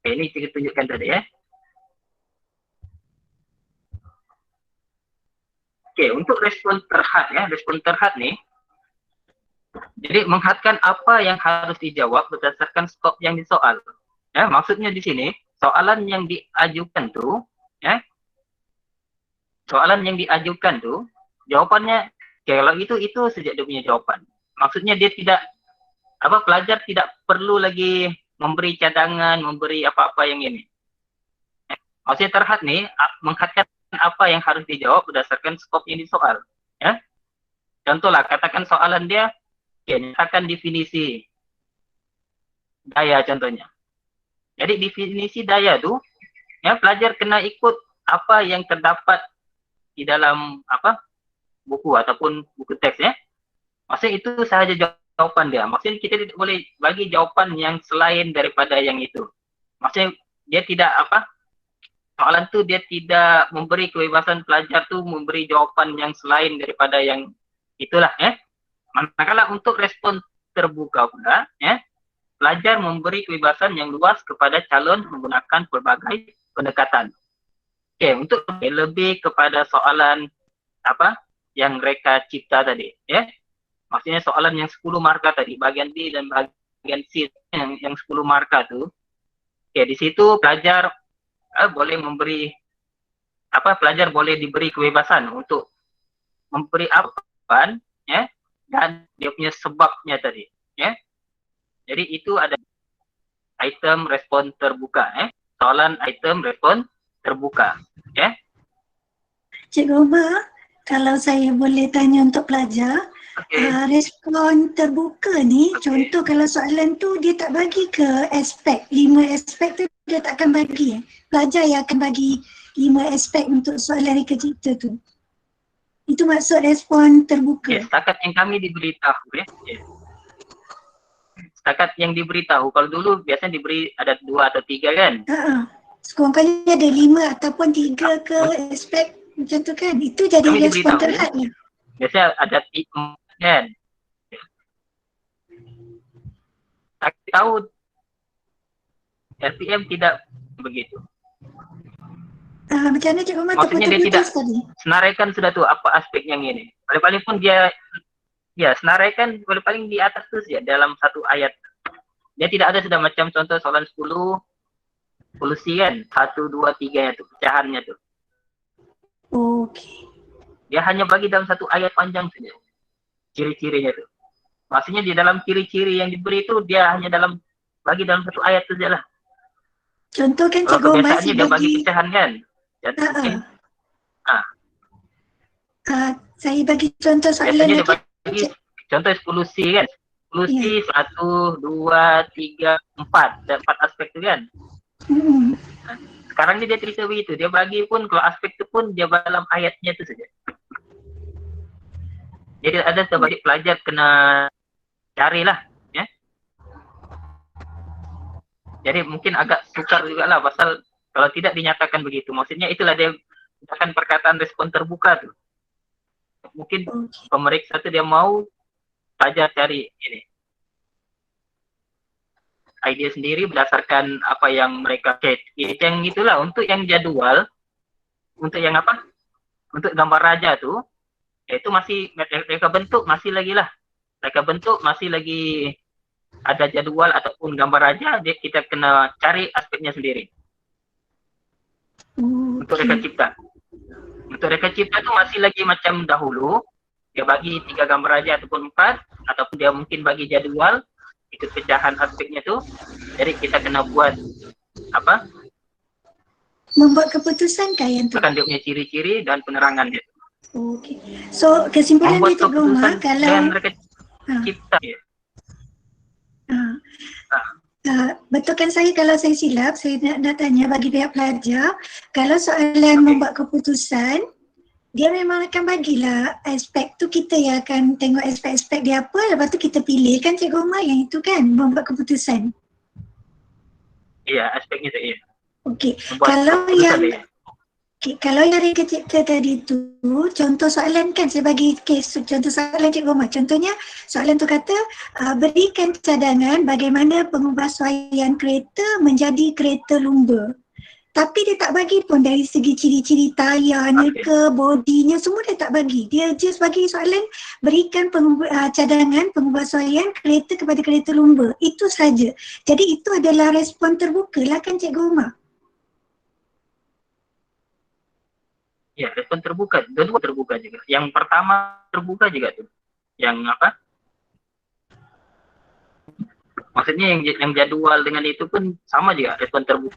Oke, ini kita tunjukkan tadi ya. Oke, untuk respon terhad ya, respon terhad nih. Jadi menghadkan apa yang harus dijawab berdasarkan skop yang disoal. Ya, maksudnya di sini soalan yang diajukan tuh, ya. Soalan yang diajukan tuh jawabannya kalau itu sejak dia punya jawaban. Maksudnya dia tidak pelajar tidak perlu lagi memberi cadangan, memberi apa-apa yang ini. Maksudnya terhad nih menghadkan apa yang harus dijawab berdasarkan skop yang disoal. Ya. Contohlah, katakan soalan dia, nyatakan definisi daya contohnya. Jadi definisi daya tuh, ya pelajar kena ikut apa yang terdapat di dalam buku ataupun buku teks ya. Maksudnya itu sahaja jawaban dia. Maksudnya kita tidak boleh bagi jawaban yang selain daripada yang itu. Maksudnya dia tidak soalan tu dia tidak memberi kebebasan pelajar tu memberi jawaban yang selain daripada yang itulah ya. Manakala untuk respon terbuka pula ya, pelajar memberi kebebasan yang luas kepada calon menggunakan pelbagai pendekatan. Oke, untuk lebih kepada soalan yang mereka cipta tadi ya. Maksudnya soalan yang 10 marka tadi, bagian B dan bagian C yang 10 marka tu. Oke, di situ pelajar boleh memberi pelajar boleh diberi kebebasan untuk memberi jawaban ya, dan dia punya sebabnya tadi ya. Jadi itu ada item respon terbuka ya. Soalan item respon terbuka ya. Cikgu Uma, kalau saya boleh tanya untuk pelajar, respon terbuka ni, contoh kalau soalan tu dia tak bagi ke aspek, 5 aspek tu dia tak akan bagi. Pelajar yang akan bagi 5 aspek untuk soalan reka cipta tu. Itu maksud respon terbuka. Setakat yang kami diberitahu ya. Setakat yang diberitahu, kalau dulu biasanya diberi ada 2 atau 3 kan? Sekurang-kurangnya ada 5 ataupun 3 ke aspek macam tu kan. Itu jadi kami respon terhadnya. Biasanya ada 3 kan? Tapi tahu RPM tidak begitu. Macam mana Cikgu Umar Maksudnya dia tidak tadi? senaraikan sudah tuh apa aspek yang ini. Paling-paling pun dia senaraikan paling-paling di atas tuh ya dalam satu ayat. Dia tidak ada sudah macam contoh soalan 10 C kan, 1, 2, 3 itu pecahannya tuh. Okey. Dia hanya bagi dalam satu ayat panjang saja. Ciri-cirinya tuh. Maksudnya di dalam ciri-ciri yang diberi itu dia hanya bagi dalam satu ayat saja lah. Contoh kan Kalau Cikgu Umar kebiasaannya dia bagi pecahan kan. Saya bagi contoh soalan biasanya dia lagi. bagi contoh 10 C kan. 10 C 1, 2, 3, 4. Ada 4 aspek tu kan. Sekarang dia cerita begitu. Dia bagi pun kalau aspek tu pun dia dalam ayatnya tu saja. Jadi ada sebagai pelajar kena carilah ya. Jadi mungkin agak sukar juga lah pasal kalau tidak dinyatakan begitu. Maksudnya itulah dia akan perkataan respon terbuka tu. Mungkin pemeriksa tu dia mau pelajar cari ini idea sendiri berdasarkan apa yang mereka yang itulah. Untuk yang jadwal, untuk yang untuk gambar raja tu, itu masih mereka bentuk masih lagi lah. Mereka bentuk masih lagi ada jadwal ataupun gambar raja, kita kena cari aspeknya sendiri. Untuk reka cipta. Untuk reka cipta tu masih lagi macam dahulu, dia bagi 3 gambar raja ataupun 4, ataupun dia mungkin bagi jadwal, ikut pecahan aspeknya tu. Jadi kita kena buat membuat keputusan kah yang tu? Dia punya ciri-ciri dan penerangan dia. Okey. So kesimpulan dia Cikgu Umar kalau dan mereka cipta Betulkan saya kalau saya silap, saya nak tanya bagi pihak pelajar, kalau soalan membuat keputusan, dia memang akan bagilah aspek tu, kita yang akan tengok aspek-aspek dia apa, lepas tu kita pilih kan Cikgu Umar yang itu kan, membuat keputusan. Iya, aspeknya itu iya. Okey, Membuat kalau keputusan yang dia. kalau yang Rika cipta tadi tu, contoh soalan kan, saya bagi case contoh soalan Cikgu Umar. Contohnya soalan tu kata, berikan cadangan bagaimana pengubahsuaian kereta menjadi kereta lumba. Tapi dia tak bagi pun dari segi ciri-ciri tayarnya ke, bodinya, semua dia tak bagi. Dia just bagi soalan, berikan cadangan pengubahsuaian kereta kepada kereta lumba. Itu saja. Jadi itu adalah respon terbuka lah kan Cikgu Umar? Ya, respon terbuka. Kedua terbuka juga. Yang pertama terbuka juga tuh. Yang apa? Maksudnya yang jadwal dengan itu pun sama juga, respon terbuka.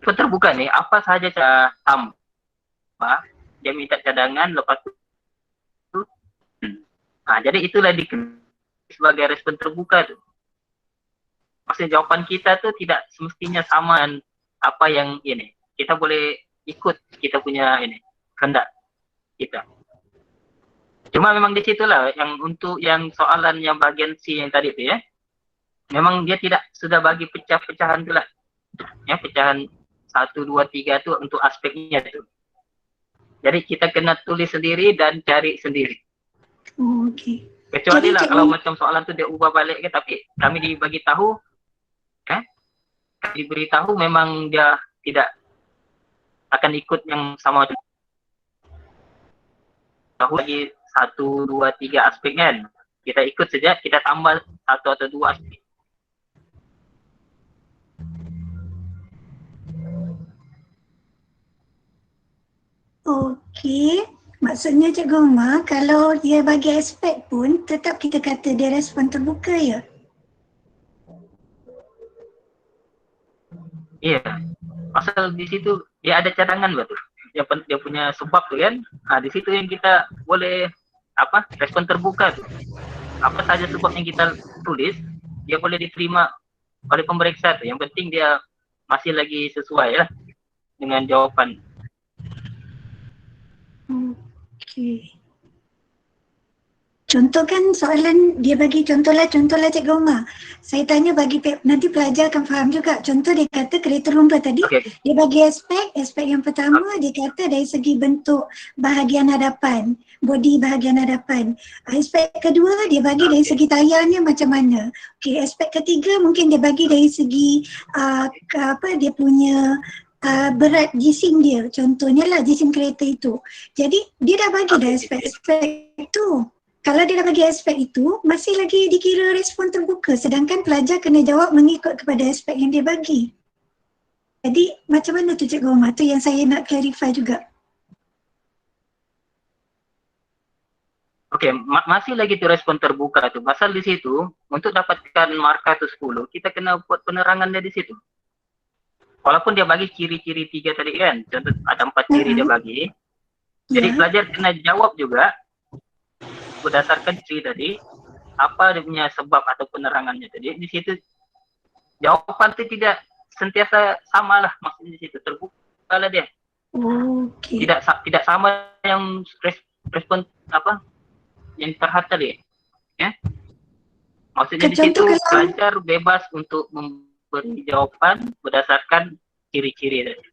Respon terbuka nih, apa saja cara tambah, dia minta cadangan, lepas itu. Nah, jadi itulah sebagai respon terbuka tuh. Maksudnya jawaban kita tuh tidak semestinya sama dengan apa yang ini. Kita boleh ikut kita punya ini kehendak kita. Cuma memang di situlah yang untuk yang soalan yang bagian C yang tadi itu ya, memang dia tidak sudah bagi pecah-pecahan tu lah. Ya, pecahan 1, 2, 3 itu untuk aspeknya itu. Jadi kita kena tulis sendiri dan cari sendiri. Oh, okey. Kecuali Jadi, lah kalau macam soalan tu dia ubah balik ke, tapi kami dibagi tahu, diberitahu memang dia tidak akan ikut yang sama. Tahu lagi 1, 2, 3 aspek kan. Kita ikut saja, kita tambah 1 atau 2 aspek. Okey. Maksudnya Cikgu Umar, kalau dia bagi aspek pun tetap kita kata dia respon terbuka ya? Iya. Pasal di situ dia ada cadangan betul. Dia punya sebab tu kan. Nah, di situ yang kita boleh apa? Respon terbuka tu. Apa saja sebab yang kita tulis, dia boleh diterima oleh pemeriksa tu. Yang penting dia masih lagi sesuai lah dengan jawapan. Okey. Contoh kan soalan dia bagi contohlah Cikgu Umar. Saya tanya bagi nanti pelajar akan faham juga. Contoh dia kata kereta lumba tadi, dia bagi aspek yang pertama dia kata dari segi bentuk bahagian hadapan, bodi bahagian hadapan. Aspek kedua dia bagi dari segi tayarnya macam mana. Okey, aspek ketiga mungkin dia bagi dari segi dia punya berat jisim dia. Contohnya lah jisim kereta itu. Jadi dia dah bagi dah aspek-aspek itu. Kalau dia dah bagi aspek itu, masih lagi dikira respon terbuka. Sedangkan pelajar kena jawab mengikut kepada aspek yang dia bagi. Jadi macam mana tu Cikgu Umar? Tu yang saya nak clarify juga. Okey, masih lagi tu respon terbuka tu. Pasal di situ, untuk dapatkan markah tu 10, kita kena buat penerangan dia di situ. Walaupun dia bagi ciri-ciri 3 tadi kan, contoh ada 4 ciri dia bagi. Jadi pelajar kena jawab juga berdasarkan ciri tadi, apa dia punya sebab atau penerangannya tadi. Di situ jawapan itu tidak sentiasa sama lah, maksudnya di situ terbuka lah dia. Okay. Tidak sama yang respon apa yang terhad tadi. Ya. Maksudnya di situ pelajar bebas untuk memberi jawaban berdasarkan ciri-ciri tadi.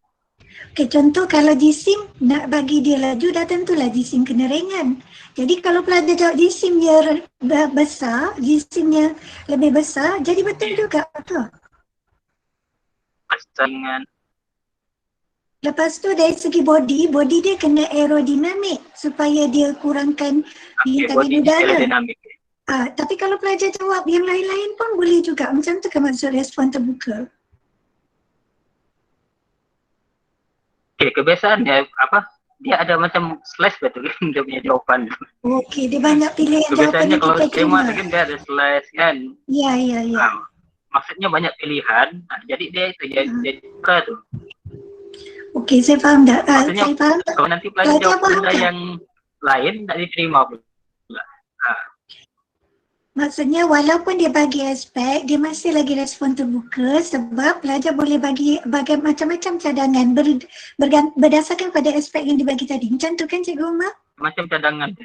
Okey, contoh kalau jisim nak bagi dia laju, dah tentulah jisim kena ringan. Jadi kalau pelajar jawab jisimnya besar, jisimnya lebih besar, jadi betul juga tu. Ringan. Lepas tu dari segi body dia kena aerodinamik supaya dia kurangkan rintangan udara. Tapi kalau pelajar jawab yang lain-lain pun boleh juga. Macam tu kan maksud respon terbuka. Okey, kebiasaannya apa? Dia ada macam slash betul kan dia punya jawapan. Okey, dia banyak pilihan jawapan yang kalau kita terima. Kebiasaannya kan dia ada slash kan. Ya. Maksudnya banyak pilihan. Jadi dia itu jadi suka tu. Okey, saya faham dah. Maksudnya Saya faham. kalau nanti pelajar jawab benda yang lain tak diterima pula. Maksudnya walaupun dia bagi aspek, dia masih lagi respon terbuka sebab pelajar boleh bagi macam-macam cadangan berdasarkan pada aspek yang dibagi tadi. Macam tu kan Cikgu Umar? Macam cadangan.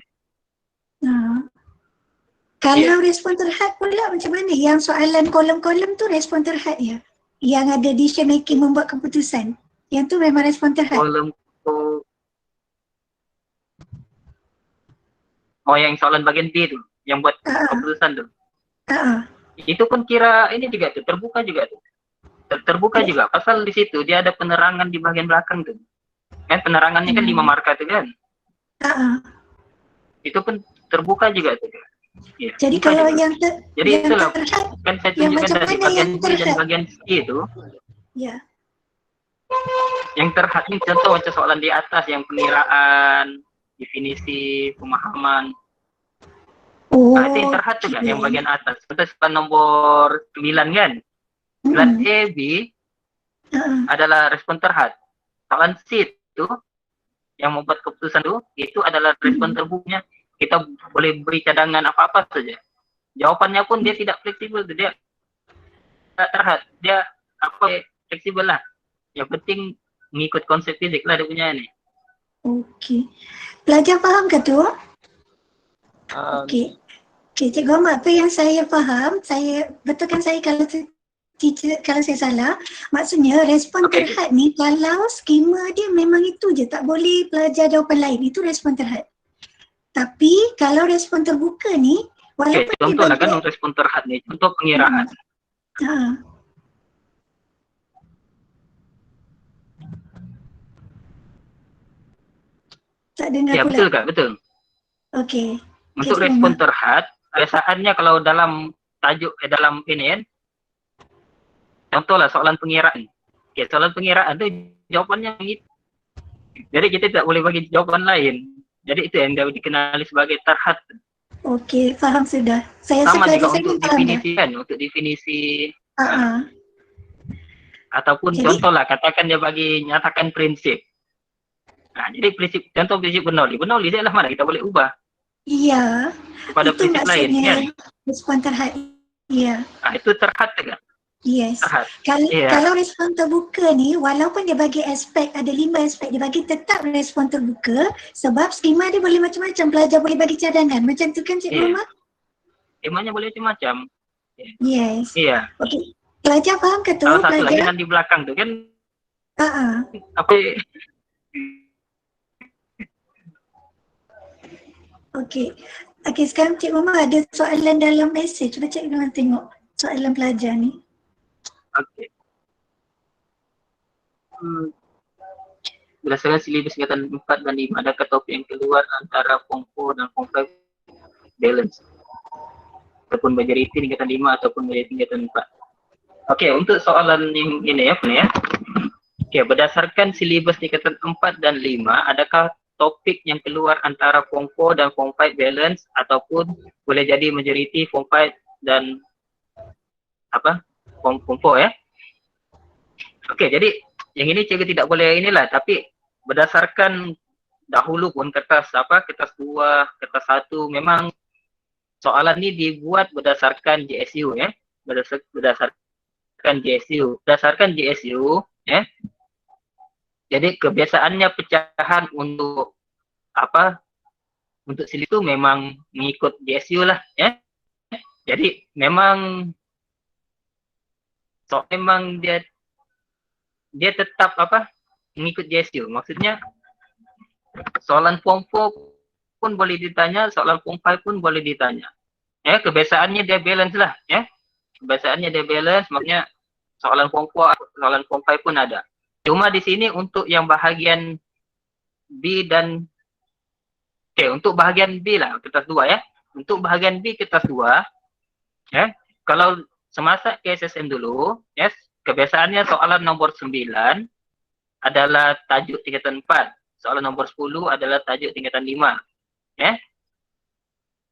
Kalau respon terhad pula macam mana? Yang soalan kolom-kolom tu respon terhad ya? Yang ada decision making membuat keputusan. Yang tu memang respon terhad. Kolom yang soalan bagian B tu, yang buat keputusan tu. Itu pun kira ini juga tuh, terbuka juga tuh. Terbuka juga, pasal di situ dia ada penerangan di bagian belakang tuh. Kan penerangannya kan 5 marka tuh kan. Itu pun terbuka juga tuh. Ya, jadi kalau juga. Jadi yang itulah terhad, kan saya yang tunjukkan macam dari mana bagian yang B dan terhad? bagian C itu. Ya. Yang terhad ini contoh macam soalan di atas yang peniraan, definisi, pemahaman. Nah, itu yang terhad juga yang bagian atas. Contoh soalan nomor 9 kan. Soalan A, B adalah respon terhad. Soalan C itu yang membuat keputusan itu adalah respon terbukanya. Kita boleh beri cadangan apa-apa saja. Jawabannya pun dia tidak fleksibel, dia tidak terhad, dia fleksibel lah. Yang penting mengikut konsep fizik lah dia punya ini. Okey. Pelajar faham ke tu? Okey. Cikgu Ahmad, apa yang saya faham, betulkan saya kalau saya salah, maksudnya respon terhad ni kalau skema dia memang itu je, tak boleh pelajar jawapan lain, itu respon terhad. Tapi kalau respon terbuka ni, walaupun contohlah kan respon terhad ni, contoh pengiraan. Tak dengar pula. Betul Kak, betul. Okey. Untuk respon terhad, biasaannya kalau dalam tajuk, dalam ini kan, contohlah soalan pengiraan. Soalan pengiraan tu jawapannya gitu. Jadi kita tidak boleh bagi jawaban lain. Jadi itu yang dikenali sebagai terhad. Okey, faham sudah. Saya sama juga untuk definisi kan, untuk definisi ataupun jadi, contohlah katakan dia bagi nyatakan prinsip. Nah, jadi contoh prinsip Bernoulli adalah mana kita boleh ubah. Iya. Kepada prinsip lain kan. Respon terhad. Iya. Nah, itu terhad kan? Yes. Kalau respon terbuka ni, walaupun dia bagi aspek, ada 5 aspek, dia bagi tetap respon terbuka sebab skema dia boleh macam-macam, pelajar boleh bagi cadangan. Macam tu kan Cikgu Umar? Skemanya boleh macam-macam. Yes. Iya. Okey. Pelajar faham ke tu? Salah satu lagi yang di belakang tu kan. Okey. Okey, sekarang Cikgu Umar ada soalan dalam mesej. Cuba Cikgu Umar tengok soalan pelajar ni. Okey. Berdasarkan silibus tingkatan 4 dan 5, adakah topik yang keluar antara Form 4 dan Form 5 balance? Ataupun majoriti tingkatan 5 ataupun majoriti tingkatan 4. Okey, untuk soalan ini ya. Okey, berdasarkan silibus tingkatan 4 dan 5, adakah topik yang keluar antara Form 4 dan Form 5 balance ataupun boleh jadi majoriti Form 5 dan Form 4 ya. Okey, jadi yang ini cikgu tidak boleh inilah, tapi berdasarkan dahulu pun kertas 2, kertas 1 memang soalan ini dibuat berdasarkan GSU ya. Berdasarkan GSU ya. Jadi kebiasaannya pecahan untuk untuk silibus itu memang mengikut GSU lah ya. Jadi memang dia tetap mengikut GSU. Maksudnya soalan Form 4 pun boleh ditanya, soalan Form 5 pun boleh ditanya. Ya, kebiasaannya dia balance lah ya. Kebiasaannya dia balance, maksudnya soalan Form 4, soalan Form 5 pun ada. Cuma di sini untuk yang bahagian B dan untuk bahagian B lah, kertas 2 ya. Untuk bahagian B kertas 2 ya. Kalau semasa KSSM dulu, yes, kebiasaannya soalan nomor 9 adalah tajuk tingkatan 4. Soalan nomor 10 adalah tajuk tingkatan 5. Ya.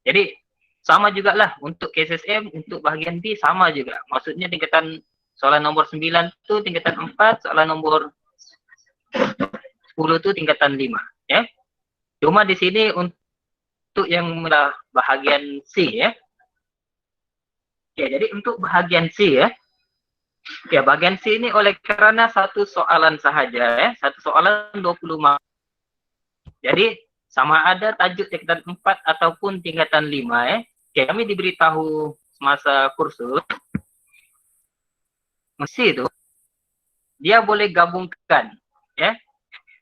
Jadi sama jugalah untuk KSSM, untuk bahagian B sama juga. Maksudnya tingkatan soalan nomor 9 itu tingkatan 4, soalan nomor 10 itu tingkatan 5. Ya. Cuma di sini untuk yang bahagian C ya. Ya, jadi untuk bahagian C ya. Ya, bagian C ini oleh karena satu soalan sahaja ya, satu soalan 20 mark. Jadi sama ada tajuk tingkatan 4 ataupun tingkatan 5 ya. Oke, kami diberitahu semasa kursus mesti itu dia boleh gabungkan ya.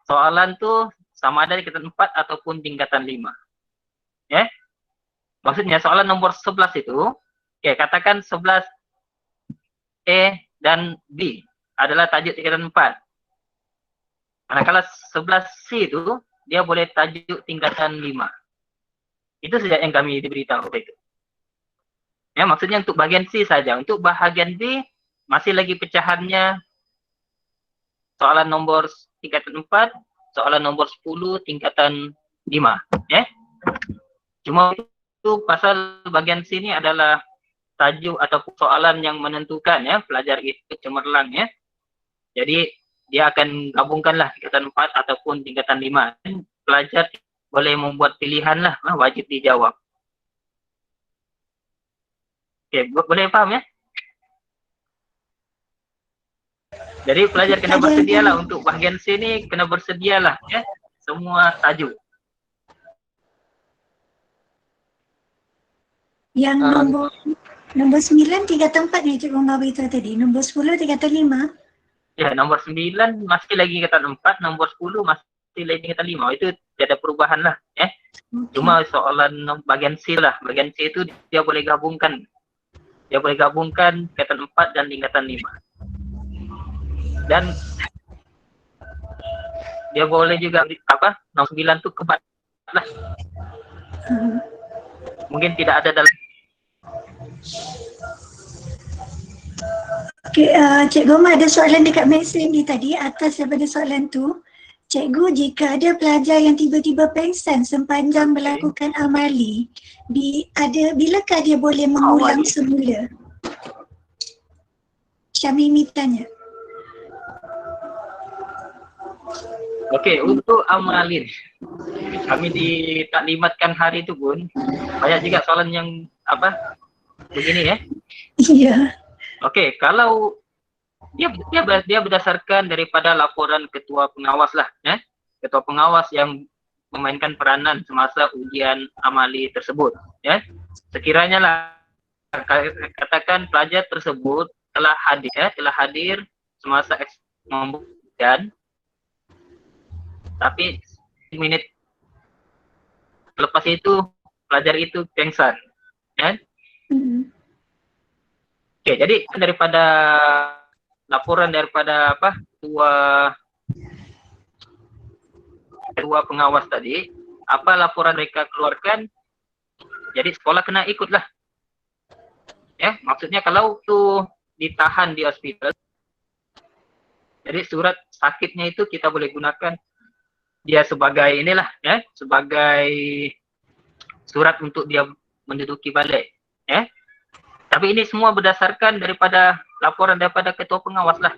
Soalan tuh sama ada tingkatan 4 ataupun tingkatan 5. Ya. Maksudnya soalan nomor 11 itu oke, katakan 11 E dan B adalah tajuk tingkatan 4. Manakala 11 C itu dia boleh tajuk tingkatan 5. Itu saja yang kami diberitahu itu. Ya, maksudnya untuk bagian C saja. Untuk bahagian B masih lagi pecahannya soalan nomor tingkatan 4, soalan nomor 10 tingkatan 5, ya. Cuma itu pasal bagian C ini adalah tajuk atau soalan yang menentukan ya pelajar itu cemerlang ya. Jadi dia akan gabungkanlah tingkatan 4 ataupun tingkatan 5. Pelajar boleh membuat pilihan lah, wajib dijawab. Oke, boleh paham ya? Jadi pelajar kena bersedialah untuk bagian C ini, kena bersedialah ya semua tajuk. Yang nombor 9 tingkatan 4 ni Cikgu Mawar beritahu tadi. Nombor 10 tingkatan 5. Ya, nomor 9 masih lagi tingkatan 4, nomor 10 masih lagi tingkatan 5. Itu tidak ada perubahan lah ya. Cuma soalan bagian C lah. Bagian C itu dia boleh gabungkan. Dia boleh gabungkan tingkatan 4 dan tingkatan 5. Dan dia boleh juga nomor 9 itu kebat lah. Mungkin tidak ada dalam. Okay, Cikgu Omar ada soalan dekat mesej ni tadi atas daripada soalan tu. Cikgu, jika ada pelajar yang tiba-tiba pengsan sepanjang melakukan amali, bilakah dia boleh mengulang semula? Syamimi tanya. Okey, untuk amalin kami ditaklimatkan hari itu pun banyak juga soalan yang begini ya. Iya. Okey, kalau dia berdasarkan daripada laporan ketua pengawas lah ya. Ketua pengawas yang memainkan peranan semasa ujian amali tersebut ya. Sekiranya lah katakan pelajar tersebut telah hadir semasa ujian, tapi minit lepas itu pelajar itu pengsan ya. Oke, jadi daripada laporan daripada ketua pengawas tadi, apa laporan mereka keluarkan, jadi sekolah kena ikutlah ya. Maksudnya kalau tuh ditahan di hospital, jadi surat sakitnya itu kita boleh gunakan dia sebagai inilah ya, sebagai surat untuk dia menduduki balik ya. Tapi ini semua berdasarkan daripada laporan daripada ketua pengawas lah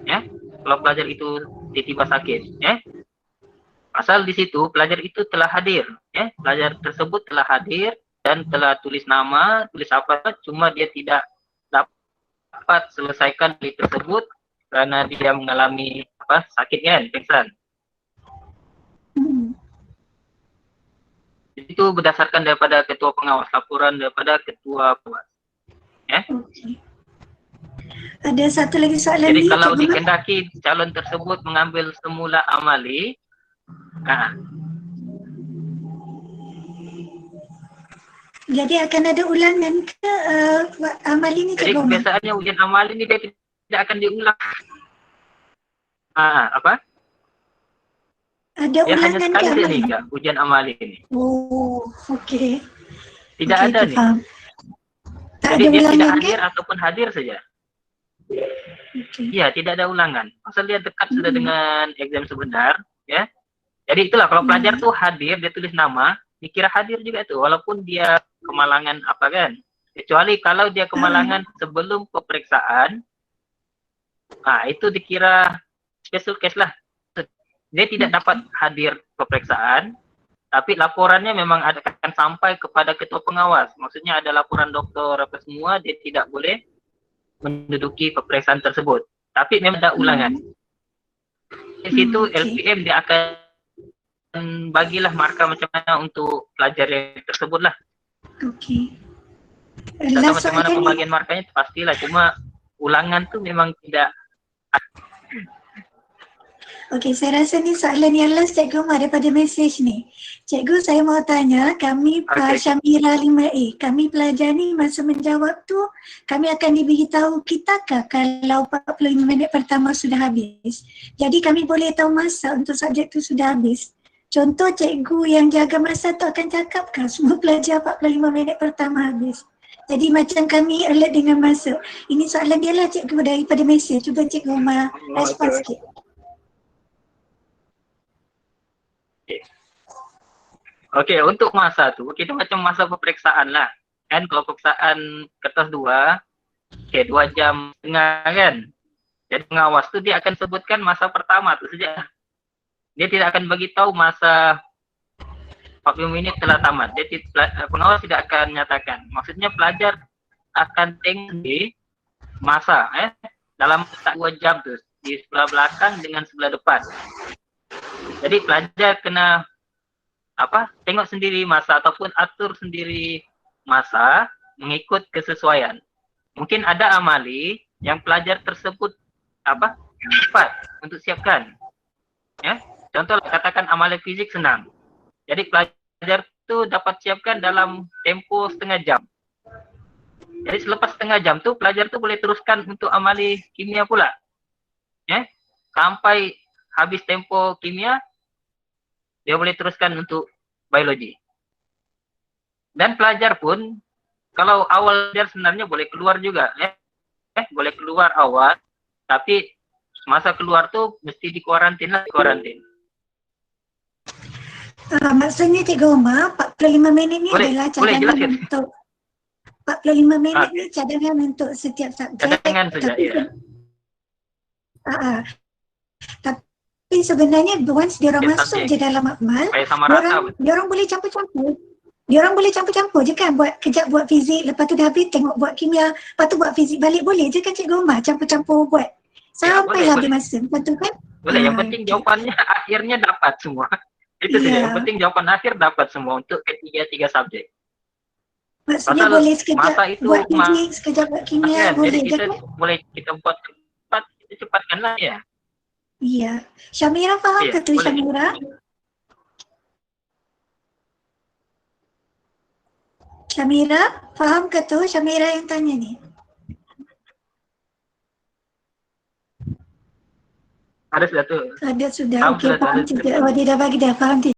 ya. Kalau pelajar itu tiba-tiba sakit ya, asal di situ pelajar itu telah hadir ya, pelajar tersebut telah hadir dan telah tulis nama, tulis apa, cuma dia tidak dapat selesaikan hal tersebut karena dia mengalami sakit kan, pingsan. Itu berdasarkan daripada ketua pengawas, laporan daripada ketua pengawas. Ya. Okay. Ada satu lagi soalan jadi ni. Kalau dikehendaki calon tersebut mengambil semula amali, jadi akan ada ulangan ke amali ni? Jadi biasanya ujian amali ni dia tidak akan diulang. Ada dia ulangan hanya sekali ke amali? Ujian amali ini. Oh, okey. Tidak ada nih. Tak Jadi ada dia ulangan tidak kan? hadir ataupun hadir saja. Iya, tidak ada ulangan. Asal dia dekat sudah dengan exam sebenar, ya. Jadi itulah kalau pelajar tuh hadir, dia tulis nama, dikira hadir juga tuh, walaupun dia kemalangan kan. Kecuali kalau dia kemalangan sebelum peperiksaan, itu dikira special case lah. Dia tidak dapat hadir peperiksaan, Tapi laporannya memang akan sampai kepada ketua pengawas. Maksudnya ada laporan doktor apa semua, dia tidak boleh menduduki peperiksaan tersebut. Tapi memang ada ulangan. Di situ Okey. LPM dia akan bagilah markah macam mana untuk pelajar yang tersebut lah. Okey. Tak tahu Last macam mana soalan ni. pembagian markahnya pastilah. Cuma ulangan tu memang tidak. Okey, saya rasa ni soalan yang last Cikgu Umar daripada mesej ni. Cikgu, saya mau tanya, kami Okey. Syamira 5A, kami pelajar ni masa menjawab tu, kami akan diberitahu kitakah kalau 45 minit pertama sudah habis. Jadi kami boleh tahu masa untuk subjek tu sudah habis. Contoh cikgu yang jaga masa tu akan cakapkah semua pelajar 45 minit pertama habis. Jadi macam kami alert dengan masa. Ini soalan dia lah cikgu daripada mesej. Cuba Cikgu Umar respon sikit. Okey, untuk masa tu kita macam masa peperiksaan lah. Kan kalau peperiksaan kertas 2, okey 2 jam setengah kan. Jadi pengawas tu dia akan sebutkan masa pertama tu saja. Dia tidak akan bagi tahu masa 40 minit telah tamat. Jadi pengawas tidak akan nyatakan. Maksudnya pelajar akan tengok di masa dalam 2 jam tu di sebelah belakang dengan sebelah depan. Jadi pelajar kena tengok sendiri masa ataupun atur sendiri masa mengikut kesesuaian. Mungkin ada amali yang pelajar tersebut cepat untuk siapkan. Ya, contoh katakan amali fizik senang. Jadi pelajar tu dapat siapkan dalam tempo setengah jam. Jadi selepas setengah jam tu pelajar tu boleh teruskan untuk amali kimia pula. Ya, sampai habis tempo kimia dia boleh teruskan untuk biologi. Dan pelajar pun kalau awal dia sebenarnya boleh keluar juga boleh keluar awal, tapi masa keluar tu mesti dikuarantin. Maksudnya Cikgu Umar, 45 minit ni Boleh adalah cadangan jelaskan. untuk 45 minit ni cadangan untuk setiap subjek. Cadangan saja, ya. Tapi sebenarnya once diorang Setiap masuk subjek. je dalam akmal, Supaya sama rata. diorang boleh campur-campur. Diorang boleh campur-campur je kan, buat kejap buat fizik, lepas tu dah habis tengok buat kimia, lepas tu buat fizik balik, boleh je kan Cikgu Umar campur-campur buat sampai boleh, habis boleh. masa, betul tu kan? Boleh, yang penting jawapannya akhirnya dapat semua. Itu saja, yang penting jawapan akhir dapat semua untuk ketiga-tiga subjek. Maksudnya Pasal boleh sekejap masa itu buat fizik, sekejap buat kimia, kan, boleh jadi je kita kan? boleh kita buat cepat, kita cepatkanlah ya. Iya. Syamira faham Iya, ke tu boleh. Syamira? Syamira, faham ke tu Syamira yang tanya ni? Ada sudah tu. Ada sudah, Faham okey sudah, faham ada. tidak. Oh dia dah bagi dah, faham tidak.